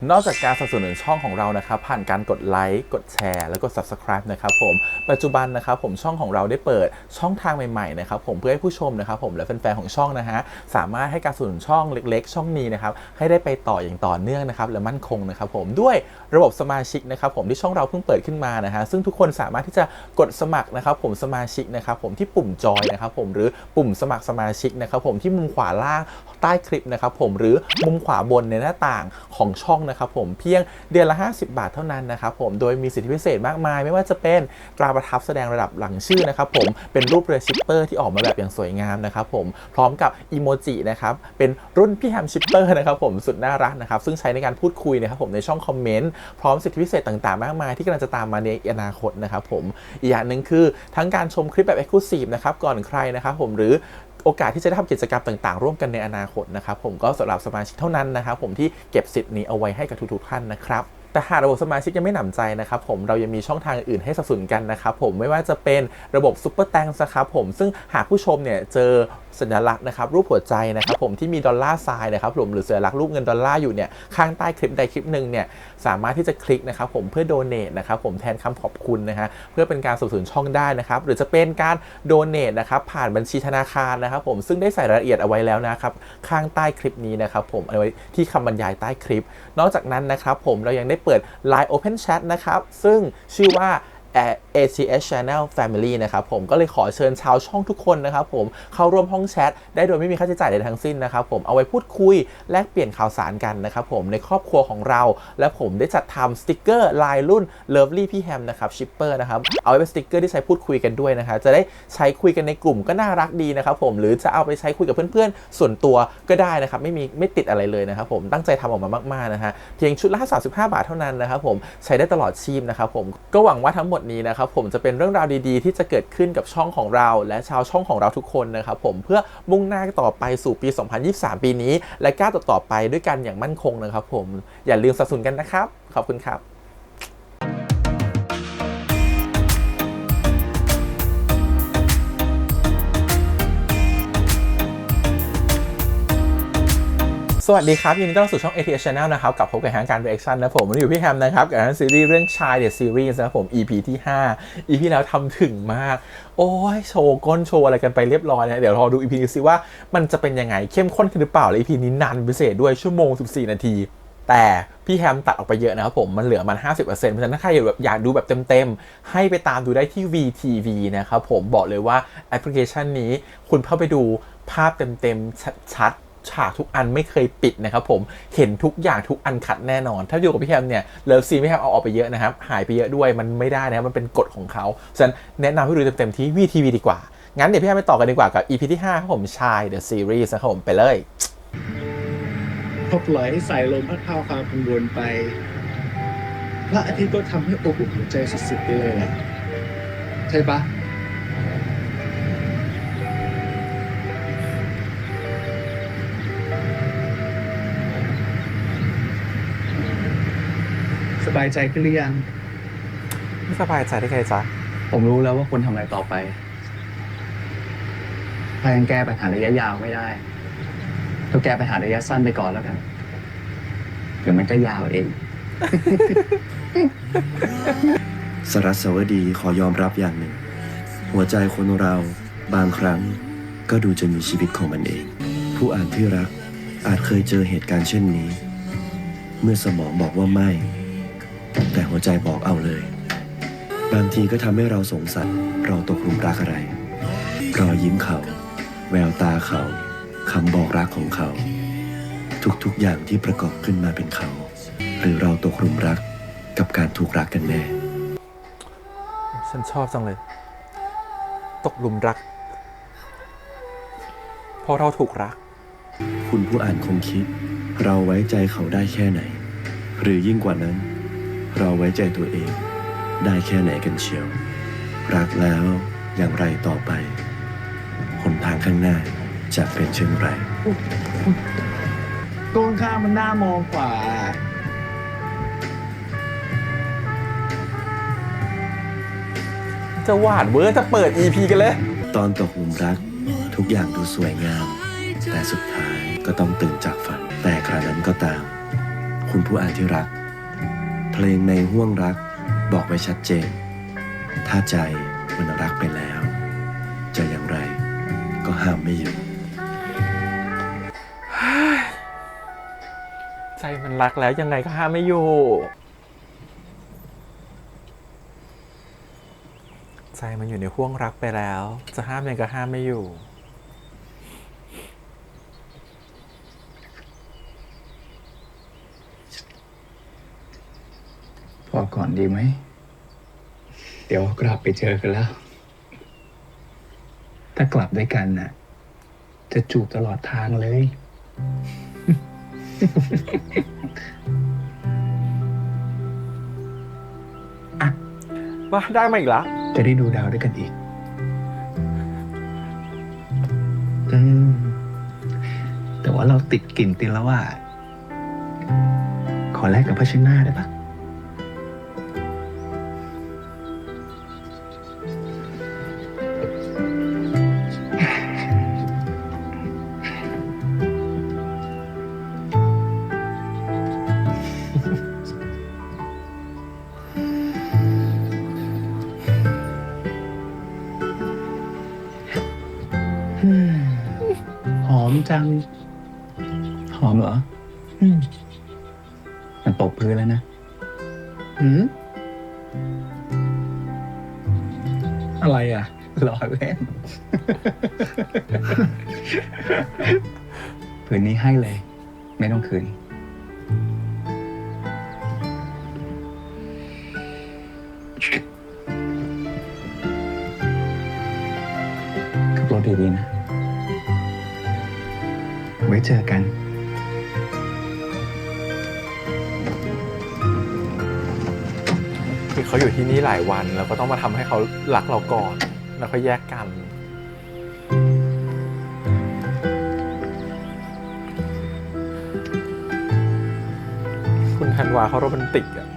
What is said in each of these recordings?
นอกจากการสนับสนุนช่องของเรานะครับผ่านการกดไลค์กดแชร์แล้วก็ Subscribe นะครับผมปัจจุบันนะครับผมช่องของเราได้เปิดช่องทางใหม่ๆนะครับผมเพื่อให้ผู้ชมนะครับผมและแฟนๆของช่องนะฮะสามารถให้การสนับสนุนช่องเล็กๆช่องนี้นะครับให้ได้ไปต่ออย่างต่อเนื่องนะครับและมั่นคงนะครับผมด้วยระบบสมาชิกนะครับผมที่ช่องเราเพิ่งเปิดขึ้นมานะฮะซึ่งทุกคนสามารถที่จะกดสมัครนะครับผมสมาชิกนะครับผมที่ปุ่มจอยนะครับผมหรือปุ่มสมัครสมาชิกนะครับผมที่มุมขวาล่างใต้คลิปนะครับผมหรือมุมขวาบนในหน้าต่างของช่องนะครับผมเพียงเดือนละ50 บาทเท่านั้นนะครับผมโดยมีสิทธิพิเศษมากมายไม่ว่าจะเป็นตราประทับแสดงระดับหลังชื่อนะครับผมเป็นรูปเรือชิปเปอร์ที่ออกมาแบบอย่างสวยงามนะครับผมพร้อมกับอีโมจินะครับเป็นรุ่นพี่แฮมชิปเปอร์นะครับผมสุดน่ารักนะครับซึ่งใช้ในการพูดคุยนะครับผมในช่องคอมเมนต์พร้อมสิทธิพิเศษต่างๆมากมายที่กำลังจะตามมาในอนาคตนะครับผมอีกอย่างหนึ่งคือทั้งการชมคลิปแบบ Exclusive นะครับก่อนใครนะครับผมหรือโอกาสที่จะได้ทำกิจกรรมต่างๆร่วมกันในอนาคตนะครับผมก็สำหรับสมาชิกเท่านั้นนะครับผมที่เก็บสิทธิ์นี้เอาไว้ให้กับทุกๆท่านนะครับแต่หากระบบสมาชิกยังไม่หนำใจนะครับผมเรายังมีช่องทางอื่นให้สนับสนุนกันนะครับผมไม่ว่าจะเป็นระบบซุปเปอร์แตงนะครับผมซึ่งหากผู้ชมเนี่ยเจอสัญลักษณ์นะครับรูปหัวใจนะครับผมที่มีดอลลาร์ไซน์นะครับผมหรือสัญลักษณ์รูปเงินดอลลาร์อยู่เนี่ยข้างใต้คลิปใดคลิปหนึ่งเนี่ยสามารถที่จะคลิกนะครับผมเพื่อโดเนทนะครับผมแทนคำขอบคุณนะฮะเพื่อเป็นการสนับสนุนช่องได้นะครับหรือจะเป็นการโดเนทนะครับผ่านบัญชีธนาคารนะครับผมซึ่งได้ใส่รายละเอียดเอาไว้แล้วนะครับข้างใต้คลิปนี้นะครับผมเอาไว้ที่คำบรรยายใต้คลิปนอกจากนั้นนะครับผมเรายังได้เปิด Line Open Chat นะครับซึ่งชื่อว่า ACS Channel Family นะครับผมก็เลยขอเชิญชาวช่องทุกคนนะครับผมเข้าร่วมห้องแชทได้โดยไม่มีค่าใช้จ่ายใดทั้งสิ้นนะครับผมเอาไว้พูดคุยแลกเปลี่ยนข่าวสารกันนะครับผมในครอบครัวของเราและผมได้จัดทำสติกเกอร์ลายรุ่น Lovely พี่แฮมนะครับชิปเปอร์นะครับเอาไว้เป็นสติกเกอร์ที่ใช้พูดคุยกันด้วยนะครับจะได้ใช้คุยกันในกลุ่มก็น่ารักดีนะครับผมหรือจะเอาไปใช้คุยกับเพื่อนๆส่วนตัวก็ได้นะครับไม่ติดอะไรเลยนะครับผมตั้งใจทำออกมามากๆนะฮะเพียงชุดละ35 บาทเท่านั้นนะครับผมใช้ได้ตลอดชีพนะครับผมก็หวังว่าทั้งหมดนี้นะครับผมจะเป็นเรื่องราวดีๆที่จะเกิดขึ้นกับช่องของเราและชาวช่องของเราทุกคนนะครับผมเพื่อมุ่งหน้าต่อไปสู่ปี 2023 ปีนี้และก้าวต่อไปด้วยกันอย่างมั่นคงนะครับผมอย่าลืมสนับสนุนกันนะครับขอบคุณครับสวัสดีครับยินดีต้อนรับสู่ช่อง ATS Channel นะครับกับพบกับการ reaction นะผมวันนี้อยู่พี่แฮมนะครับกับซีรีส์เรื่องชายเดอะซีรีส์นะครับผม EP ที่5 EP แล้วทำถึงมากโอ้ยโชว์ก้นโชว์อะไรกันไปเรียบร้อยนะเดี๋ยวรอดู EP นี้ซิว่ามันจะเป็นยังไงเข้มข้นขึ้นหรือเปล่าและ EP นี้นานพิเศษด้วยชั่วโมง14 นาทีแต่พี่แฮมตัดออกไปเยอะนะครับผมมันเหลือมัน 50% เพราะฉะนั้นถ้าใครอยากดูแบบเต็มๆให้ไปตามดูได้ที่ VTV นะครับผมบอกเลยว่าแอปพลิเคชันนี้คุณเข้าไปดูภาพเต็มๆชัดฉากทุกอันไม่เคยปิดนะครับผมเห็นทุกอย่างทุกอันคัดแน่นอนถ้าอยู่กับพี่แฮมเนี่ยเลิฟซีนพี่แฮมเอาออกไปเยอะนะครับหายไปเยอะด้วยมันไม่ได้นะมันเป็นกฎของเขาฉะนั้นแนะนำให้ดูเต็มๆที่ VTV ดีกว่างั้นเดี๋ยวพี่แฮมไปต่อกันดีกว่ากับ EP ที่5ครับผมชาย The Series นะครับผมไปเลยพอปล่อยให้สายลมพัดพาความกังวลไปพระอาทิตย์ก็ทำให้อบอุ่นหัวใจสุดๆไปเลยนะใช่ปะสบายใจขึ้นหรือยัง ไม่สบายใจได้ไงจ๊ะผมรู้แล้วว่าควรทำอะไรต่อไปถ้ายังแก้ปัญหาระยะยาวไม่ได้ก็แก้ปัญหาระยะสั้นไปก่อนแล้วกันเดี๋ยวมันก็ยาวเอง สรัสวดีขอยอมรับอย่างหนึ่งหัวใจคนเราบางครั้งก็ดูจะมีชีวิตของมันเองผู้อ่านที่รักอาจเคยเจอเหตุการณ์เช่นนี้เมื่อสมองบอกว่าไม่แต่หัวใจบอกเอาเลยบางทีก็ทำให้เราสงสัยเราตกหลุมรักอะไรรอยยิ้มเขาแววตาเขาคำบอกรักของเขาทุกๆอย่างที่ประกอบขึ้นมาเป็นเขาหรือเราตกหลุมรักกับการถูกรักกันแน่ฉันชอบจังเลยตกหลุมรักเพราะเราถูกรักคุณผู้อ่านคงคิดเราไว้ใจเขาได้แค่ไหนหรือยิ่งกว่านั้นเราไว้ใจตัวเองได้แค่ไหนกันเชียวรักแล้วอย่างไรต่อไปหนทางข้างหน้าจะเป็นเช่นไรตรงข้ามมันน่ามองกว่าจะหวานเวอร์จะเปิด EP กันเลยตอนตกหลุมรักทุกอย่างดูสวยงามแต่สุดท้ายก็ต้องตื่นจากฝันแต่กระนั้นก็ตาม คุณผู้อ่านที่รัก เพลงในห้วงรักบอกไว้ชัดเจน ถ้าใจมันรักไปแล้ว จะอย่างไรก็ห้ามไม่อยู่ ใจมันรักแล้วยังไงก็ห้ามไม่อยู่ ใจมันอยู่ในห้วงรักไปแล้ว จะห้ามยังไงก็ห้ามไม่อยู่ พอก่อนดีไหม เดี๋ยวกลับไปเจอกันแล้ว ถ้ากลับด้วยกันน่ะ จะจูบตลอดทางเลย ว่าได้มาอีกแล้ว จะได้ดูดาวด้วยกันอีก แต่ว่าเราติดกลิ่นตินแล้วว่า ขอแลกกับผ้าเช็ดหน้าได้ปะ หอมจัง หอมเหรอ มันตกพื้นแล้วนะอะไรอ่ะรอเล่น ผืนนี้ให้เลย ไม่ต้องคืน ขับรถดีๆนะ ไว้เจอกัน คือเขาอยู่ที่นี่หลายวันแล้วก็ต้องมาทำให้เขารักเราก่อน แล้วค่อยแยกกัน คุณธันวาเขาโรแมนติกอะ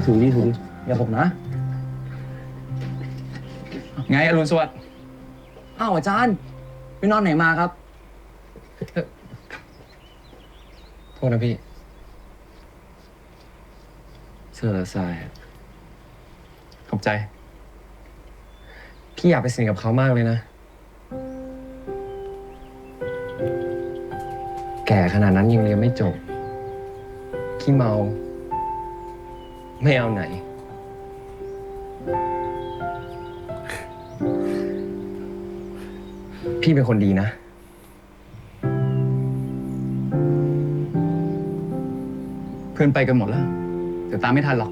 ถูดีถูดีอย่าผมนะ ไงอรุณสวัสดิ์ อ้าวอาจารย์ไปนอนไหนมาครับ โทษนะพี่ เสื้อทราย ขอบใจ พี่อยากไปสนิทกับเขามากเลยนะ แก่ขนาดนั้นยังเรียนไม่จบ ขี้เมา ไม่เอาไหน พี่เป็นคนดีนะ เพื่อนไปกันหมดแล้ว เดี๋ยวตามไม่ทันหรอก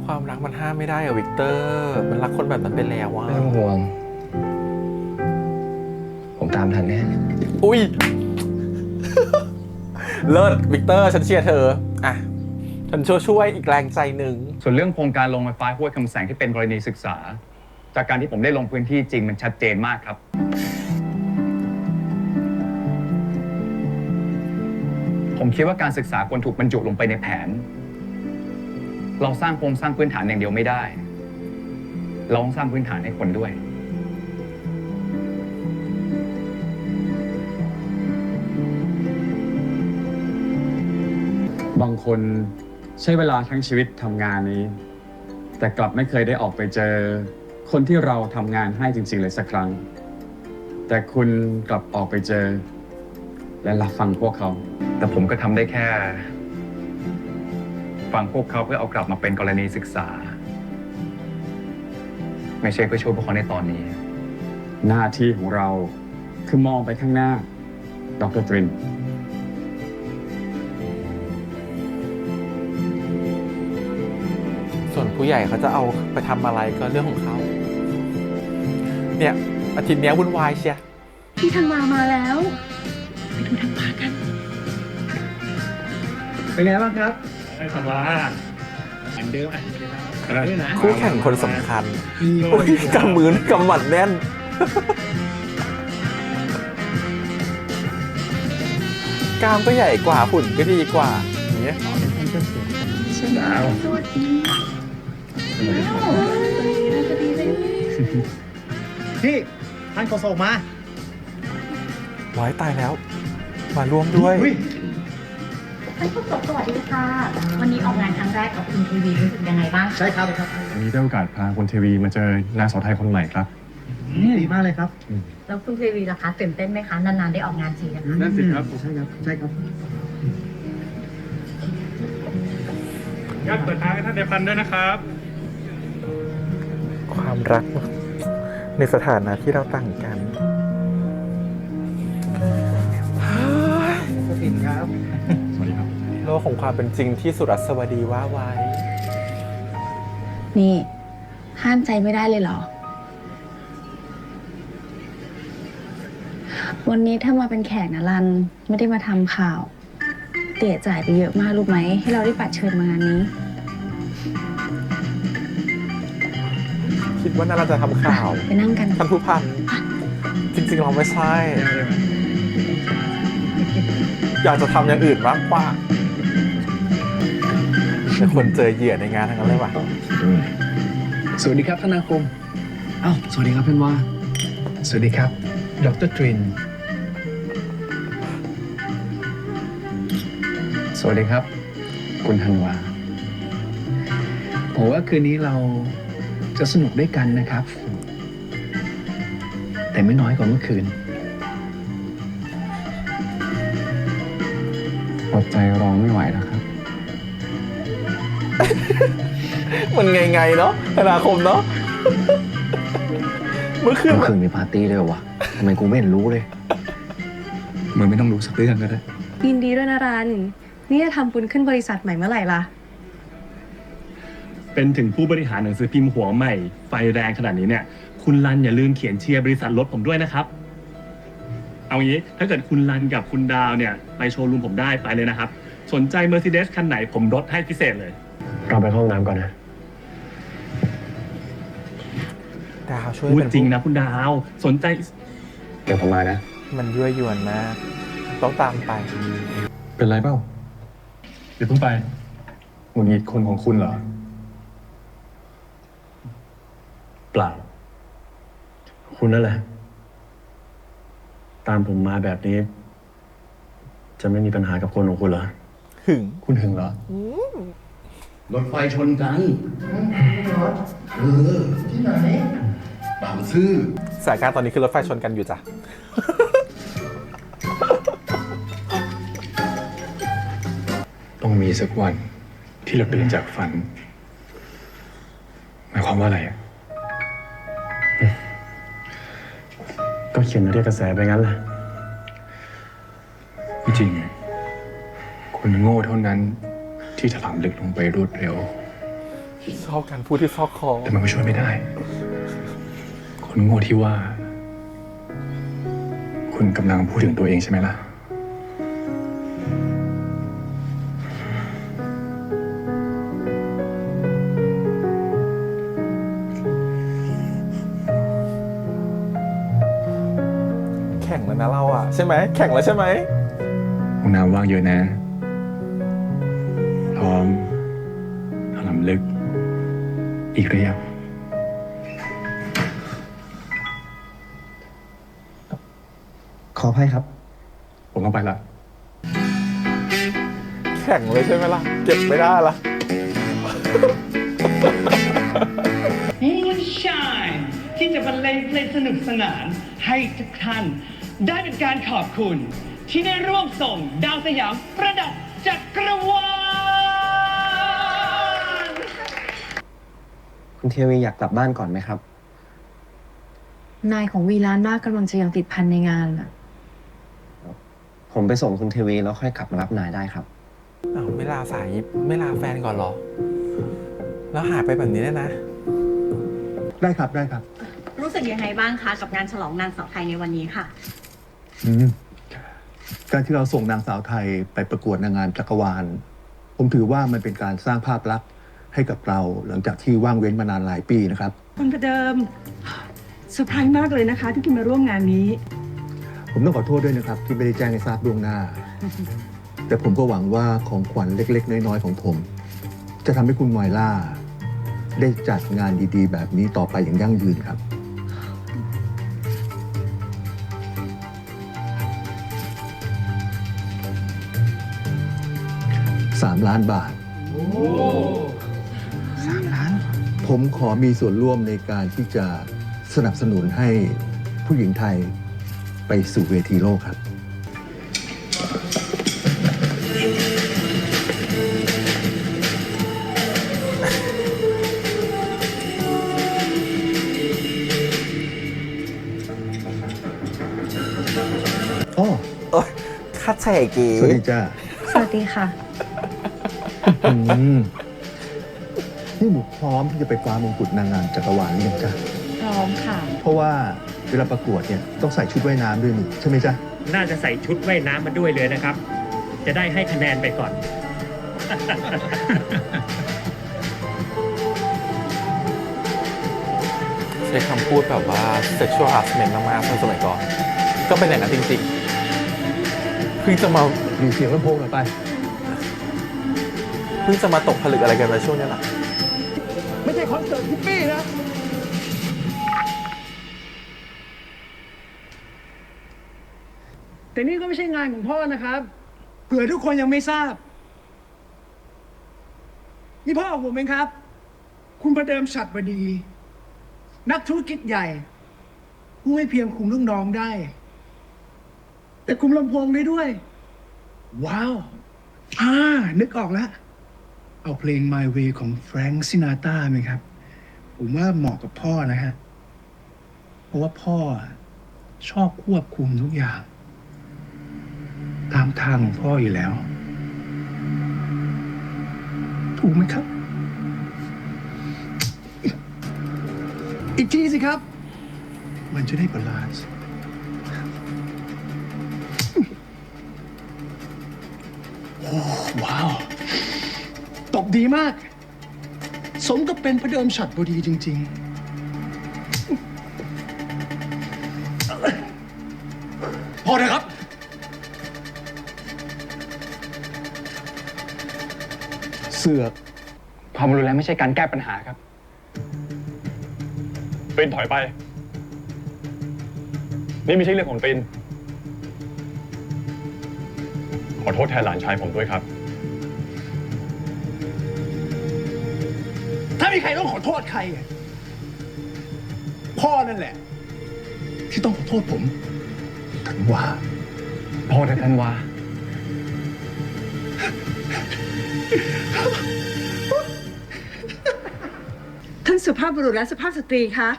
ความรักมันห้ามไม่ได้อะวิกเตอร์ มันรักคนแบบนั้นไปแล้วว่า ไม่ต้องห่วง ผมตามทันแน่ อุ้ย เลิศวิกเตอร์ฉันเชียร์เธอ อ่ะ ฉันช่วยอีกแรงใจหนึ่ง ส่วนเรื่องโครงการลงไฟฟ้าห้วยคำแสงที่เป็นกรณีศึกษา จากการที่ผมได้ลงพื้นที่จริงมันชัดเจนมากครับ ผมคิดว่าการศึกษาควรถูกบรรจุลงไปในแผน เราสร้างโครงสร้างพื้นฐานอย่างเดียวไม่ได้ เราต้องสร้างพื้นฐานให้คนด้วย บางคนใช้เวลาทั้งชีวิตทำงานนี้ แต่กลับไม่เคยได้ออกไปเจอคนที่เราทำงานให้จริงๆเลยสักครั้ง แต่คุณกลับออกไปเจอ และรับฟังพวกเขา แต่ผมก็ทำได้แค่ ฟังพวกเขาเพื่อเอากลับมาเป็นกรณีศึกษา ไม่ใช่เพื่อช่วยพวกเขาในตอนนี้ หน้าที่ของเราคือมองไปข้างหน้า ดร. ตริน ส่วนผู้ใหญ่เขาจะเอาไปทำอะไรก็เรื่องของเขา เนี่ยอาทิตย์เนี้ยวุ่นวายเชีย พี่ธันวามาแล้ว ไปดูธันวากัน เป็นไงบ้างครับธันวาเหมือนเดิมอ่ะด้วยนะ คู่แข่งคนสำคัญอุ๊ยกำมือกำหมัดแน่น กล้ามก็ใหญ่กว่าหุ่นก็ดีกว่าอย่างเงี้ย หนาว สวัสดี ม พี่ท่านโฆษกมา ว้ายตายแล้ว มาร่วมด้วย ท่านผู้ชมสวัสดีค่ะ วันนี้ออกงานครั้งแรกกับคุณทีวีรู้สึกยังไงบ้างคะ ใช่ครับครับ วันนี้ได้โอกาสพาคุณเทวีมาเจอนางสาวไทยคนใหม่ครับ ดีมากเลยครับ แล้วคุณทีวีล่ะคะตื่นเต้นไหมคะ นานๆได้ออกงานทีนะคะ นั่นสิครับ ใช่ครับใช่ครับ งั้นเปิดทางให้ท่านเดพันด้วยนะครับ ความรักในสถานะที่เราต่างกัน สปินครับ สวัสดีครับ โลกของความเป็นจริงที่สุรัสวดีว่าไว้ นี่ ห้ามใจไม่ได้เลยเหรอ วันนี้ถ้ามาเป็นแขกนะรัน ไม่ได้มาทำข่าว เตี๋ยจ่ายไปเยอะมากรู้ไหมให้เราได้บัตรเชิญมางานนี้ คิดว่าน่าจะทำข่าว ไปนั่งกัน ท่านผู้พัน จริงๆเราไม่ใช่ อยากจะทำอย่างอื่นมากกว่าแต่คนเจอเหยื่อในงานทั้งนั้นเลยว่ะ สวัสดีครับธนาคมอ้าวสวัสดีครับเพื่อนว่า สวัสดีครับ ดรตริน สวัสดีครับ คุณธันวา ผมว่าคืนนี้เราจะสนุกด้วยกันนะครับ แต่ไม่น้อยกว่าเมื่อคืน อดใจรอไม่ไหวแล้วครับ มันไงๆเนาะธนาคมเนาะ เมื่อคืน เมื่อคืนมีปาร์ตี้ด้วยวะทำไมกูไม่เห็นรู้เลย มึงไม่ต้องรู้สักเรื่องก็ได้ ยินดีด้วยนะรัน นี่จะทำบุญขึ้นบริษัทใหม่เมื่อไหร่ล่ะ เป็นถึงผู้บริหารหนังสือพิมพ์หัวใหม่ ไฟแรงขนาดนี้เนี่ย คุณรันอย่าลืมเขียนเชียร์บริษัทรถผมด้วยนะครับ เอางี้ถ้าเกิดคุณรันกับคุณดาวเนี่ย ไปโชว์รูมผมได้ไปเลยนะครับ สนใจ Mercedes คันไหนผมลดให้พิเศษเลย เราไปเข้าห้องน้ำก่อนนะ ดาวช่วย พูด เป็น จริงนะคุณดาว สนใจ เดี๋ยวผมมานะ มันยั่วยวนมาก ต้องตามไป เป็นไรเปล่าเดี๋ยวเพิ่งไปหงุดหงิดคนของคุณเหรอ เปล่า คุณนั่นแหละ ตามผมมาแบบนี้ จะไม่มีปัญหากับคนของคุณเหรอ หึง คุณหึงเหรอ รถไฟชนกันที่ไหนบางซื่อ สถานการณ์ตอนนี้คือรถไฟชนกันอยู่จ้ะ ต้องมีสักวันที่เราตื่นจากฝัน หมายความว่าอะไรอะ ก็เขียนเรียกกระแสไปงั้นแหละ ไม่จริง คุณโง่เท่านั้นที่ถลำลึกลงไปรวดเร็ว ชอบการพูดที่ซอกคอ แต่มันก็ช่วยไม่ได้ คนโง่ที่ว่า คุณกำลังพูดถึงตัวเองใช่ไหมล่ะ แข่งแล้วนะเราอ่ะ ใช่ไหม แข่งแล้วใช่ไหม ห้องน้ำว่างเยอะนะ พร้อมถลำลึก อีกหรือยัง ขออภัยครับ ผมต้องไปละ แข่งเลยใช่ไหมล่ะ เก็บไม่ได้ละ Moonshine ที่จะบรรเลงเพลงสนุกสนานให้ทุกท่าน ได้เป็นการขอบคุณ ที่ได้ร่วมส่งดาวสยามประดับจักรวาล คุณเทวีอยากกลับบ้านก่อนไหมครับ นายของวีร้านมากกำลังจะยังติดพันในงานอ่ะ ผมไปส่งคุณเทวีแล้วค่อยกลับมารับนายได้ครับ อ้าวไม่ลาสายไม่ลาแฟนก่อนเหรอ แล้วหายไปแบบนี้เนี่ยนะ ได้ครับได้ครับ รู้สึกยังไงบ้างคะกับงานฉลองนางสาวไทยในวันนี้ค่ะ การที่เราส่งนางสาวไทยไปประกวดนางงามจักรวาล ผมถือว่ามันเป็นการสร้างภาพลักษณ์ให้กับเราหลังจากที่ว่างเว้นมานานหลายปีนะครับ คุณประเดิมเซอร์ไพรส์มากเลยนะคะ ที่คุณมาร่วมงานนี้ ผมต้องขอโทษด้วยนะครับ ที่ไม่ได้แจ้งให้ทราบล่วงหน้า แต่ผมก็หวังว่าของขวัญเล็กๆ น้อยๆของผม จะทำให้คุณมอยล่า ได้จัดงานดีๆ แบบนี้ต่อไปอย่างยั่งยืนครับ 3 ล้านบาท 3 ล้าน ผมขอมีส่วนร่วมในการที่จะสนับสนุนให้ผู้หญิงไทยไปสู่เวทีโลกครับ อ๋อ โอ๊ยคัดแฉกี สวัสดีจ้า สวัสดีค่ะ นี่หนูพร้อมที่จะไปคว้ามงกุฎนางงามจักรวาลหรือยังจ้า พร้อมค่ะ เพราะว่าเวลาประกวดเนี่ยต้องใส่ชุดว่ายน้ำด้วยนี่ใช่ไหมจ๊ะ น่าจะใส่ชุดว่ายน้ำมาด้วยเลยนะครับ จะได้ให้คะแนนไปก่อน ใช้คำพูดแบบว่า sexual harassment มากๆในสมัยก่อน ก็เป็นอย่างนั้นจริงๆ เพิ่งจะมา มีเสียงลำโพงหน่อยไป เพิ่งจะมาตกผลึกอะไรกันในช่วงนี้แหละ ไม่ใช่คอนเสิร์ตฮิปปี้นะ แต่นี่ก็ไม่ใช่งานของพ่อนะครับ เผื่อทุกคนยังไม่ทราบ นี่พ่อของผมเองครับ คุณประเดิมฉัตรบดี นักธุรกิจใหญ่ ผู้ไม่เพียงคุมลูกน้องได้ แต่คุมลำโพงได้ด้วย ว้าว นึกออกแล้ว เอาเพลง My Way ของแฟรงค์ซินาตราไหมครับ ผมว่าเหมาะกับพ่อนะฮะ เพราะว่าพ่อชอบควบคุมทุกอย่าง ตามทางของพ่ออยู่แล้ว ถูกไหมครับ อีกทีสิครับ มันจะได้บาลานซ์โอ้ว้าว ตบดีมาก สมกับเป็นพระเดิมฉัตรบดีจริง ๆ พอเถอะครับ เสือก ความรุนแรงไม่ใช่การแก้ปัญหาครับปินถอยไป นี่ไม่ใช่เรื่องของปินขอโทษแทนหลานชายผมด้วยครับ ถ้ามีใครต้องขอโทษใคร พ่อนั่นแหละ ที่ต้องขอโทษผมธันวา พอเถอะธันวา ท่านสุภาพบุรุษและสุภาพสตรีคะ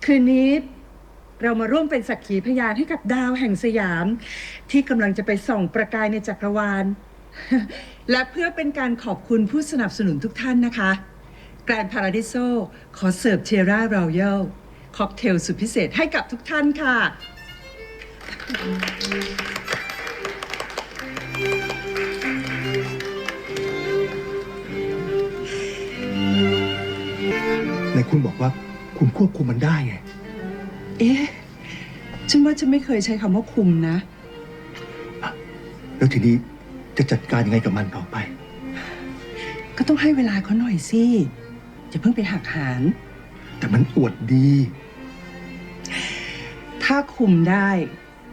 คืนนี้เรามาร่วมเป็นสักขีพยานให้กับดาวแห่งสยาม ที่กำลังจะไปส่องประกายในจักรวาล และเพื่อเป็นการขอบคุณผู้สนับสนุนทุกท่านนะคะแกรนด์พาราดิโซขอเสิร์ฟเทร่ารอยัลค็อกเทลสุดพิเศษให้กับทุกท่านค่ะ ในคุณบอกว่าคุณควบคุมมันได้ไง เอ๊ะ ฉันว่าจะไม่เคยใช้คำว่าคุมนะ แล้วทีนี้จะจัดการยังไงกับมันต่อไป ก็ต้องให้เวลาเขาหน่อยสิอย่าเพิ่งไปหักหาน แต่มันอวดดี ถ้าคุมได้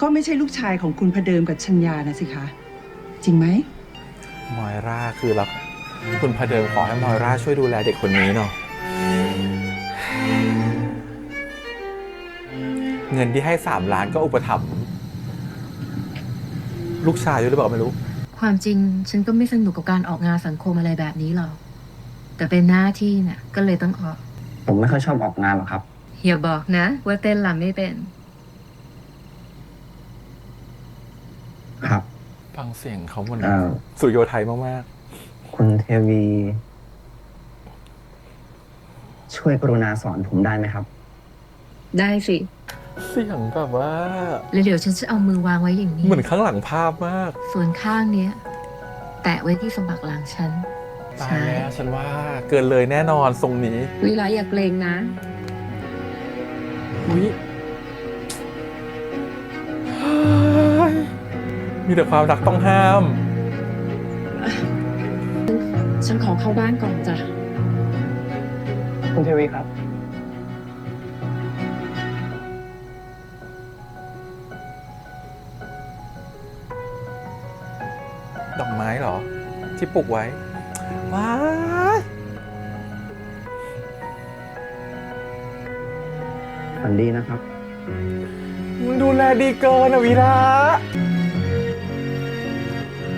ก็ไม่ใช่ลูกชายของคุณพเดิมกับชัญญานะสิคะ จริงไหม มอยราคือรับคุณพเดิมขอให้มอยราช่วยดูแลเด็กคนนี้เนาะ เงินที่ให้3 ล้านก็อุปถัมภ์ลูกชายด้วยหรือเปล่าไม่รู้ ความจริงฉันก็ไม่สนุกกับการออกงานสังคมอะไรแบบนี้หรอก แต่เป็นหน้าที่น่ะก็เลยต้องออก ผมไม่ค่อยชอบออกงานหรอกครับ อย่าบอกนะ ว่าเต้นรำไม่เป็น ครับ ฟังเสียงเขาเหมือน เอ่อ สุริโยไทยมาก คุณเทวี ช่วยกรุณาสอนผมได้ไหมครับ ได้สิ ๆ เสียงแบบว่า แล้วเดี๋ยวฉันจะเอามือวางไว้อย่างนี้ เหมือนข้างหลังภาพมาก ส่วนข้างเนี้ย แตะไว้ที่สมบักหลังฉัน ตายแล้วฉันว่าเกินเลยแน่นอนทรงนี้ วิไลอย่าเกรงนะ อุ๊ยมีแต่ความรักต้องห้าม ฉันขอเข้าบ้านก่อนจ้ะ คุณเทวีครับ ดอกไม้เหรอ ที่ปลูกไว้ ว้าย ฝันดีนะครับ มึงดูแลดีเกินอะวีระ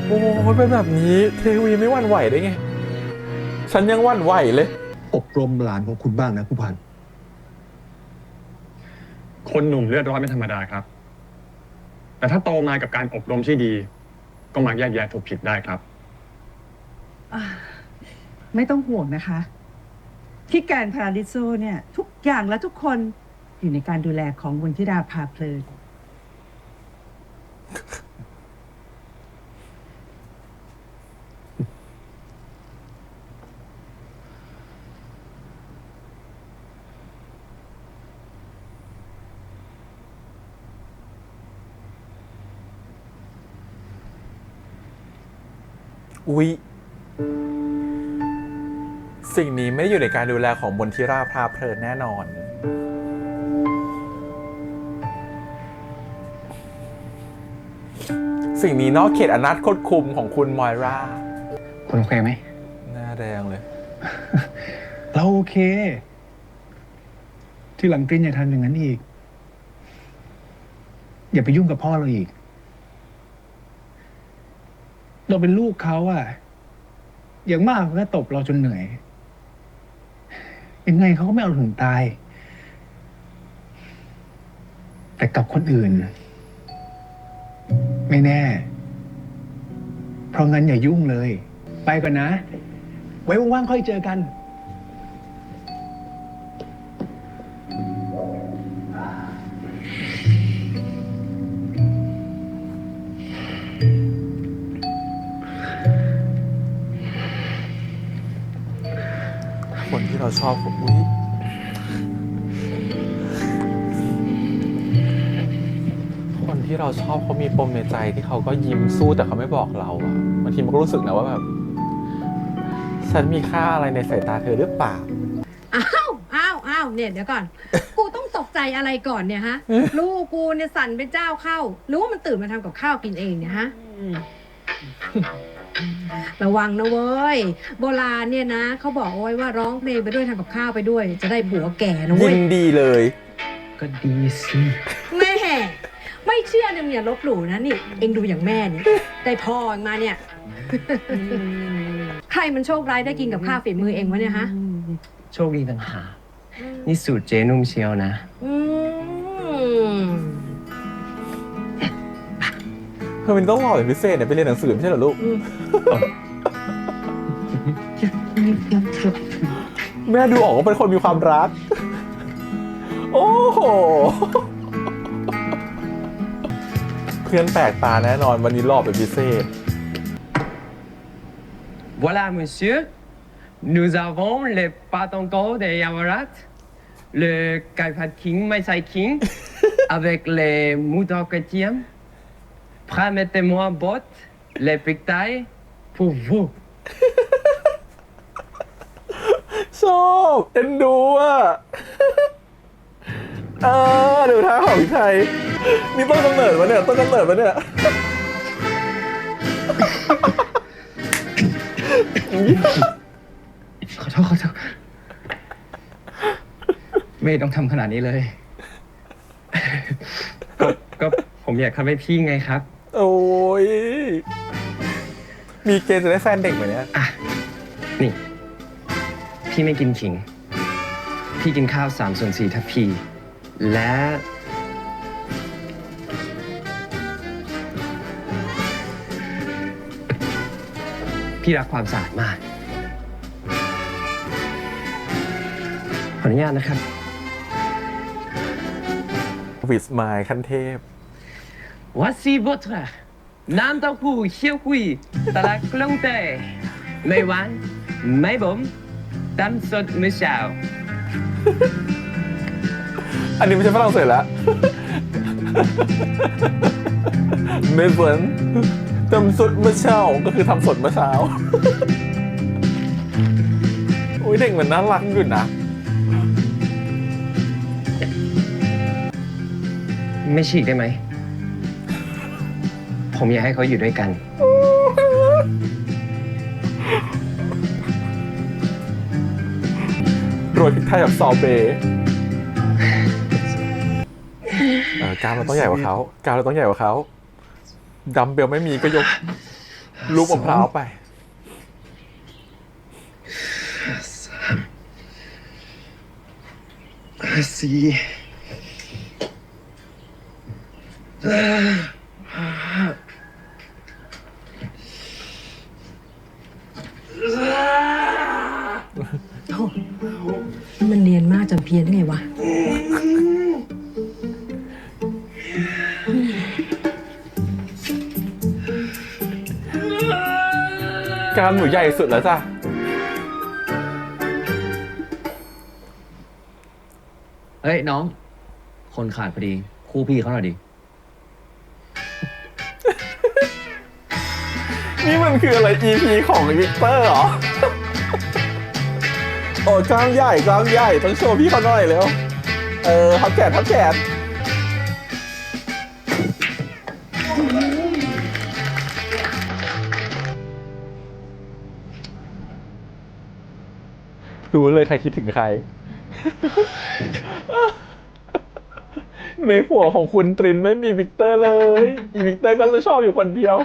โอ้โหเป็นแบบนี้เทวีไม่หวั่นไหวได้ไง ฉันยังหวั่นไหวเลย อบรมหลานของคุณบ้างนะผู้พัน คนหนุ่มเลือดร้อนไม่ธรรมดาครับ แต่ถ้าโตมากับการอบรมที่ดี ก็มักแยกแยะถูกผิดได้ครับ ไม่ต้องห่วงนะคะ ที่การพาราดิโซเนี่ย ทุกอย่างและทุกคนอยู่ในการดูแลของบุญธิดาพาเพลิน อุ๊ย สิ่งนี้ไม่ได้อยู่ในการดูแลของมนทิราพาเพลินแน่นอน สิ่งนี้นอกเขตอำนาจควบคุมของคุณมอยรา คุณโอเคไหม หน้าแดงเลย เราโอเค ที่หลังกริ้นอย่าทำอย่างนั้นอีก อย่าไปยุ่งกับพ่อเราอีก เราเป็นลูกเขาอะอย่างมากก็ตบเราจนเหนื่อย ยังไงเขาก็ไม่เอาถึงตาย แต่กับคนอื่น ไม่แน่ เพราะงั้นอย่ายุ่งเลย ไปก่อนนะ ไว้ว่างๆค่อยเจอกัน คนที่เราชอบผมอุ๊ยคนที่เราชอบเขามีปมในใจที่เขาก็ยิ้มสู้แต่เขาไม่บอกเราอะบางทีมันก็รู้สึกนะว่าแบบ ฉันมีค่าอะไรในสายตาเธอหรือเปล่า อ้าวเนี่ยเดี๋ยวก่อน กูต้องตกใจอะไรก่อนเนี่ยฮะ ลูกกูเนี่ยสั่นเป็นเจ้าเข้าหรือว่ามันตื่นมาทำกับข้าวกินเองเนี่ยฮะ ระวังนะเว้ย โบราณเนี่ยนะเขาบอกเอาไว้ว่าร้องเพลงไปด้วยทำกับข้าวไปด้วย จะได้ผัวแก่นะเว้ ยิ ย นดีเลย ก็ดีสิ แม่ไม่เชื่อเนี่ยอย่าลบหลู่นะนี่ เองดูอย่างแม่เนี่ยได้พ่อเองมาเนี่ย ใครมันโชคร้ายได้กินกับข้าวฝีมือเองวะเนี่ยฮะ โชคดีต่างหากนี่สูตรเจนุ่มเชียวนะ อืม เธอมันต้องหล่อเป็นพิเศษเนี่ยไปเรียนหนังสือไม่ใช่เหรอลูก แม่ดูออกว่าเป็นคนมีความรัก โอ้โห เพื่อนแปลกตาแน่นอนวันนี้หล่อเป็นพิเศษ Voilà monsieur nous avons le patonko de Yamarat le Kai Pad King Mai Sai King avec les moutons chrétiens Promettez-moi botte les pictailles pour vous ชอบเอ็นดูอ่ะดูท่าของพี่ไทยนี่ต้นกำเนิดวะเนี่ยต้นกำเนิดวะเนี่ย ขอโทษ ไม่ต้องทำขนาดนี้เลย ก็ผมอยากทำให้พี่ไงครับ โอ้ย มีเกณฑ์จะได้แฟนเด็กไหมเนี่ย อ่ะ นี่ พี่ไม่กินขิง พี่กินข้าว3/4ทัพพีและ พี่รักความสะอาดมาก ขออนุญาตนะครับ วิสมายขั้นเทพ Voici votre Nam Tao Hu Hiêu Quy Tà Lạc Long Tê Mây Hoán Mây Bốm Tâm Sột Mưa Xào อันนี้ไม่ใช่ฝรั่งเศสแล้ว เมเฟิร์นทำสดเมื่อเช้าก็คือทำสดเมื่อเช้า อุ้ยเด็กมันน่ารักอยู่นะ ไม่ฉีกได้ไหม ผมอยากให้เขาอยู่ด้วยกัน โรยพริกไทยแบบซอเบต์กล้ามเราต้องใหญ่กว่าเขากล้ามเราต้องใหญ่กว่าเขาดัมเบลไม่มีก็ยกลูกมะพร้าวไป 4 มันเนียนมากจำเพี้ยนได้ไงวะ กล้ามหนูใหญ่สุดแล้วจ้ะ เฮ้ย น้อง คนขาดพอดี คู่พี่เขาหน่อยดิ นี่มันคืออะไร EP ของวิกเตอร์เหรอ โอ้กล้ามใหญ่กล้ามใหญ่ต้องโชว์พี่เขาหน่อยเร็วทับแขนทับแขนรู้เลยใครคิดถึงใคร ในหัวของคุณตรินไม่มีวิกเตอร์เลยอีวิกเตอร์ก็จะชอบอยู่คนเดียว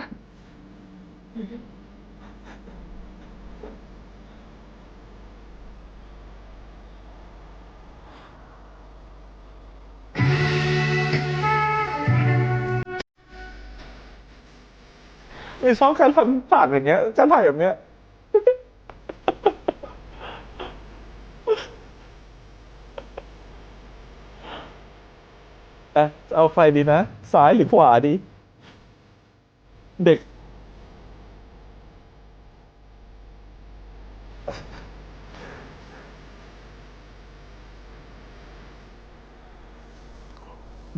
ไม่ชอบการทำผ่านอย่างเงี้ยการถ่ายแบบเนี้ย เอาไฟดีนะ ซ้ายหรือขวาดี เด็ก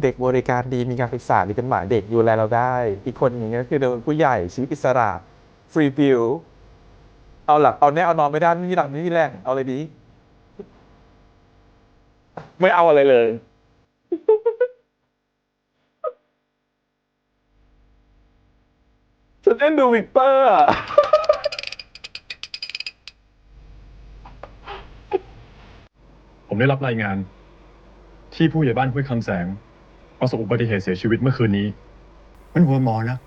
เด็กบริการดีมีการศึกษาดีเป็นหมายเด็กดูแลเราได้ อีกคนอย่างเงี้ยคือเดินผู้ใหญ่ชีวิตอิสระฟรีวิวเอาหลักเอาแน่เอานอนไม่ได้ไม่มีหลักไม่มีแรงเอาอะไรดี ไม่เอาอะไรเลย ฉันเล่นดูวิกเตอร์อะ ผมได้รับรายงาน ที่ผู้ใหญ่บ้านห้วยคำแสงประสบอุบัติเหตุเสียชีวิตเมื่อคืนนี้ มันหัวหมอนะ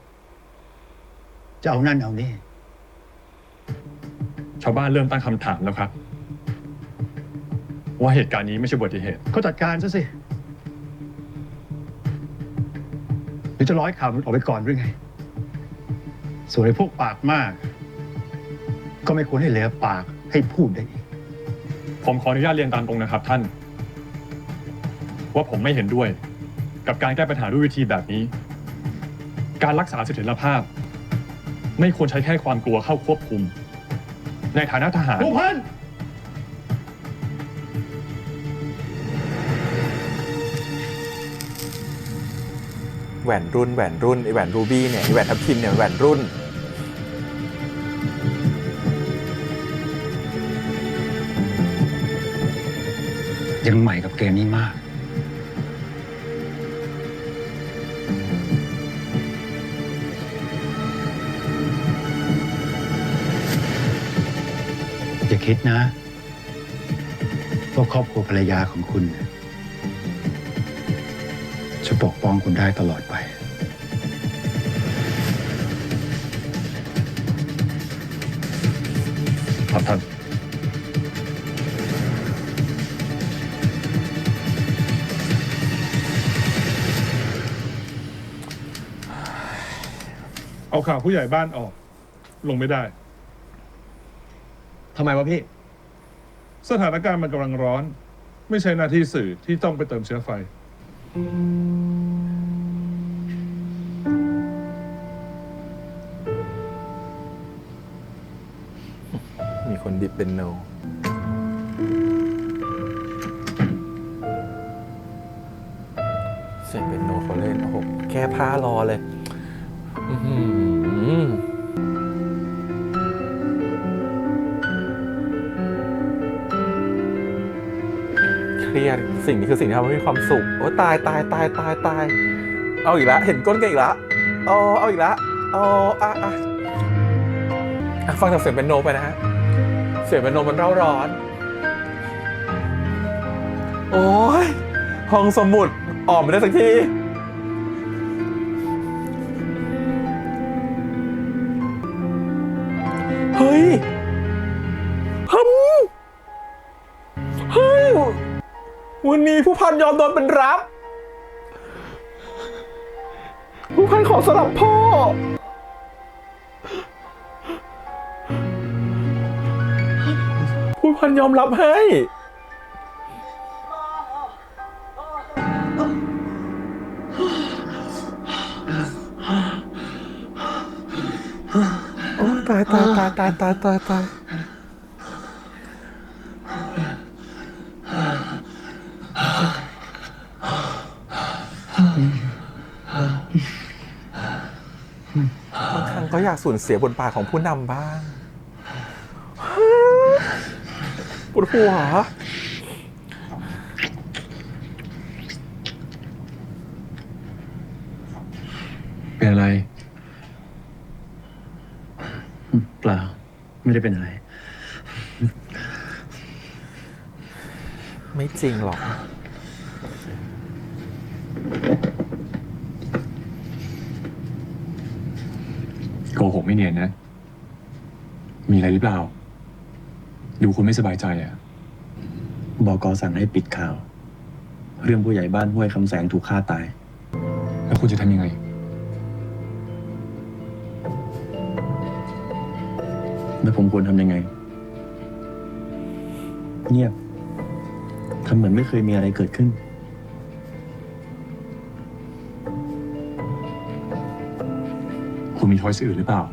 จะเอานั่นเอานี่ ชาวบ้านเริ่มตั้งคำถามแล้วครับ ว่าเหตุการณ์นี้ไม่ใช่อุบัติเหตุ ก็จัดการซะสิ หรือจะร้อยข่าวมันออกไปก่อนหรือไง ส่วนไอ้พวกปากมาก ก็ไม่ควรให้เหลือปากให้พูดได้อีก ผมขออนุญาตเรียนตามตรงนะครับท่าน ว่าผมไม่เห็นด้วย กับการแก้ปัญหาด้วยวิธีแบบนี้ การรักษาเสถียรภาพ ไม่ควรใช้แค่ความกลัวเข้าควบคุม ในฐานะทหาร ผู้พัน แหวนรุ่นไอแหวนรูบี้เนี่ยไอแหวนทับทิมเนี่ยแหวนรุ่น ยังใหม่กับเกมนี้มาก อย่าคิดนะว่าครอบครัวภรรยาของคุณ จะปกป้องคุณได้ตลอดไป ครับท่าน เอาข่าวผู้ใหญ่บ้านออก ลงไม่ได้ ทำไมวะพี่ สถานการณ์มันกำลังร้อน ไม่ใช่หน้าที่สื่อที่ต้องไปเติมเชื้อไฟ มีคนดิบเป็นโน เสียงเป็นโนเขาเล่น โอ้โห แค่ผ้ารอเลย อื้อหือเครียดสิ่งนี้คือสิ่งที่ทำให้มีความสุข โอ้ตาย เอาอีกแล้วเห็นก้นกันอีกแล้วเอาอีกแล้วฟังจากเสียงเปียโนไปนะฮะเสียงเปียโนมันเร่าร้อนโอ้ยห้องสมุดออกไม่ได้สักทีเฮ้ยวันนี้ผู้พันยอมโดนเป็นรับ ผู้พันขอสลับพ่อผู้พันยอมรับให้โอ้ตายบางครั้งก็อยากสูญเสียบทบาทของผู้นำบ้างปวดหัวเป็นอะไรเปล่าไม่ได้เป็นอะไร ไม่จริงหรอกโกหกไม่เนียนนะ มีอะไรหรือเปล่า ดูคุณไม่สบายใจอ่ะ บก.สั่งให้ปิดข่าว เรื่องผู้ใหญ่บ้านห้วยคำแสงถูกฆ่าตาย แล้วคุณจะทำยังไง แล้วผมควรทำยังไง เงียบทำเหมือนไม่เคยมีอะไรเกิดขึ้น คุณมีช้อยส์อื่นหรือเปล่า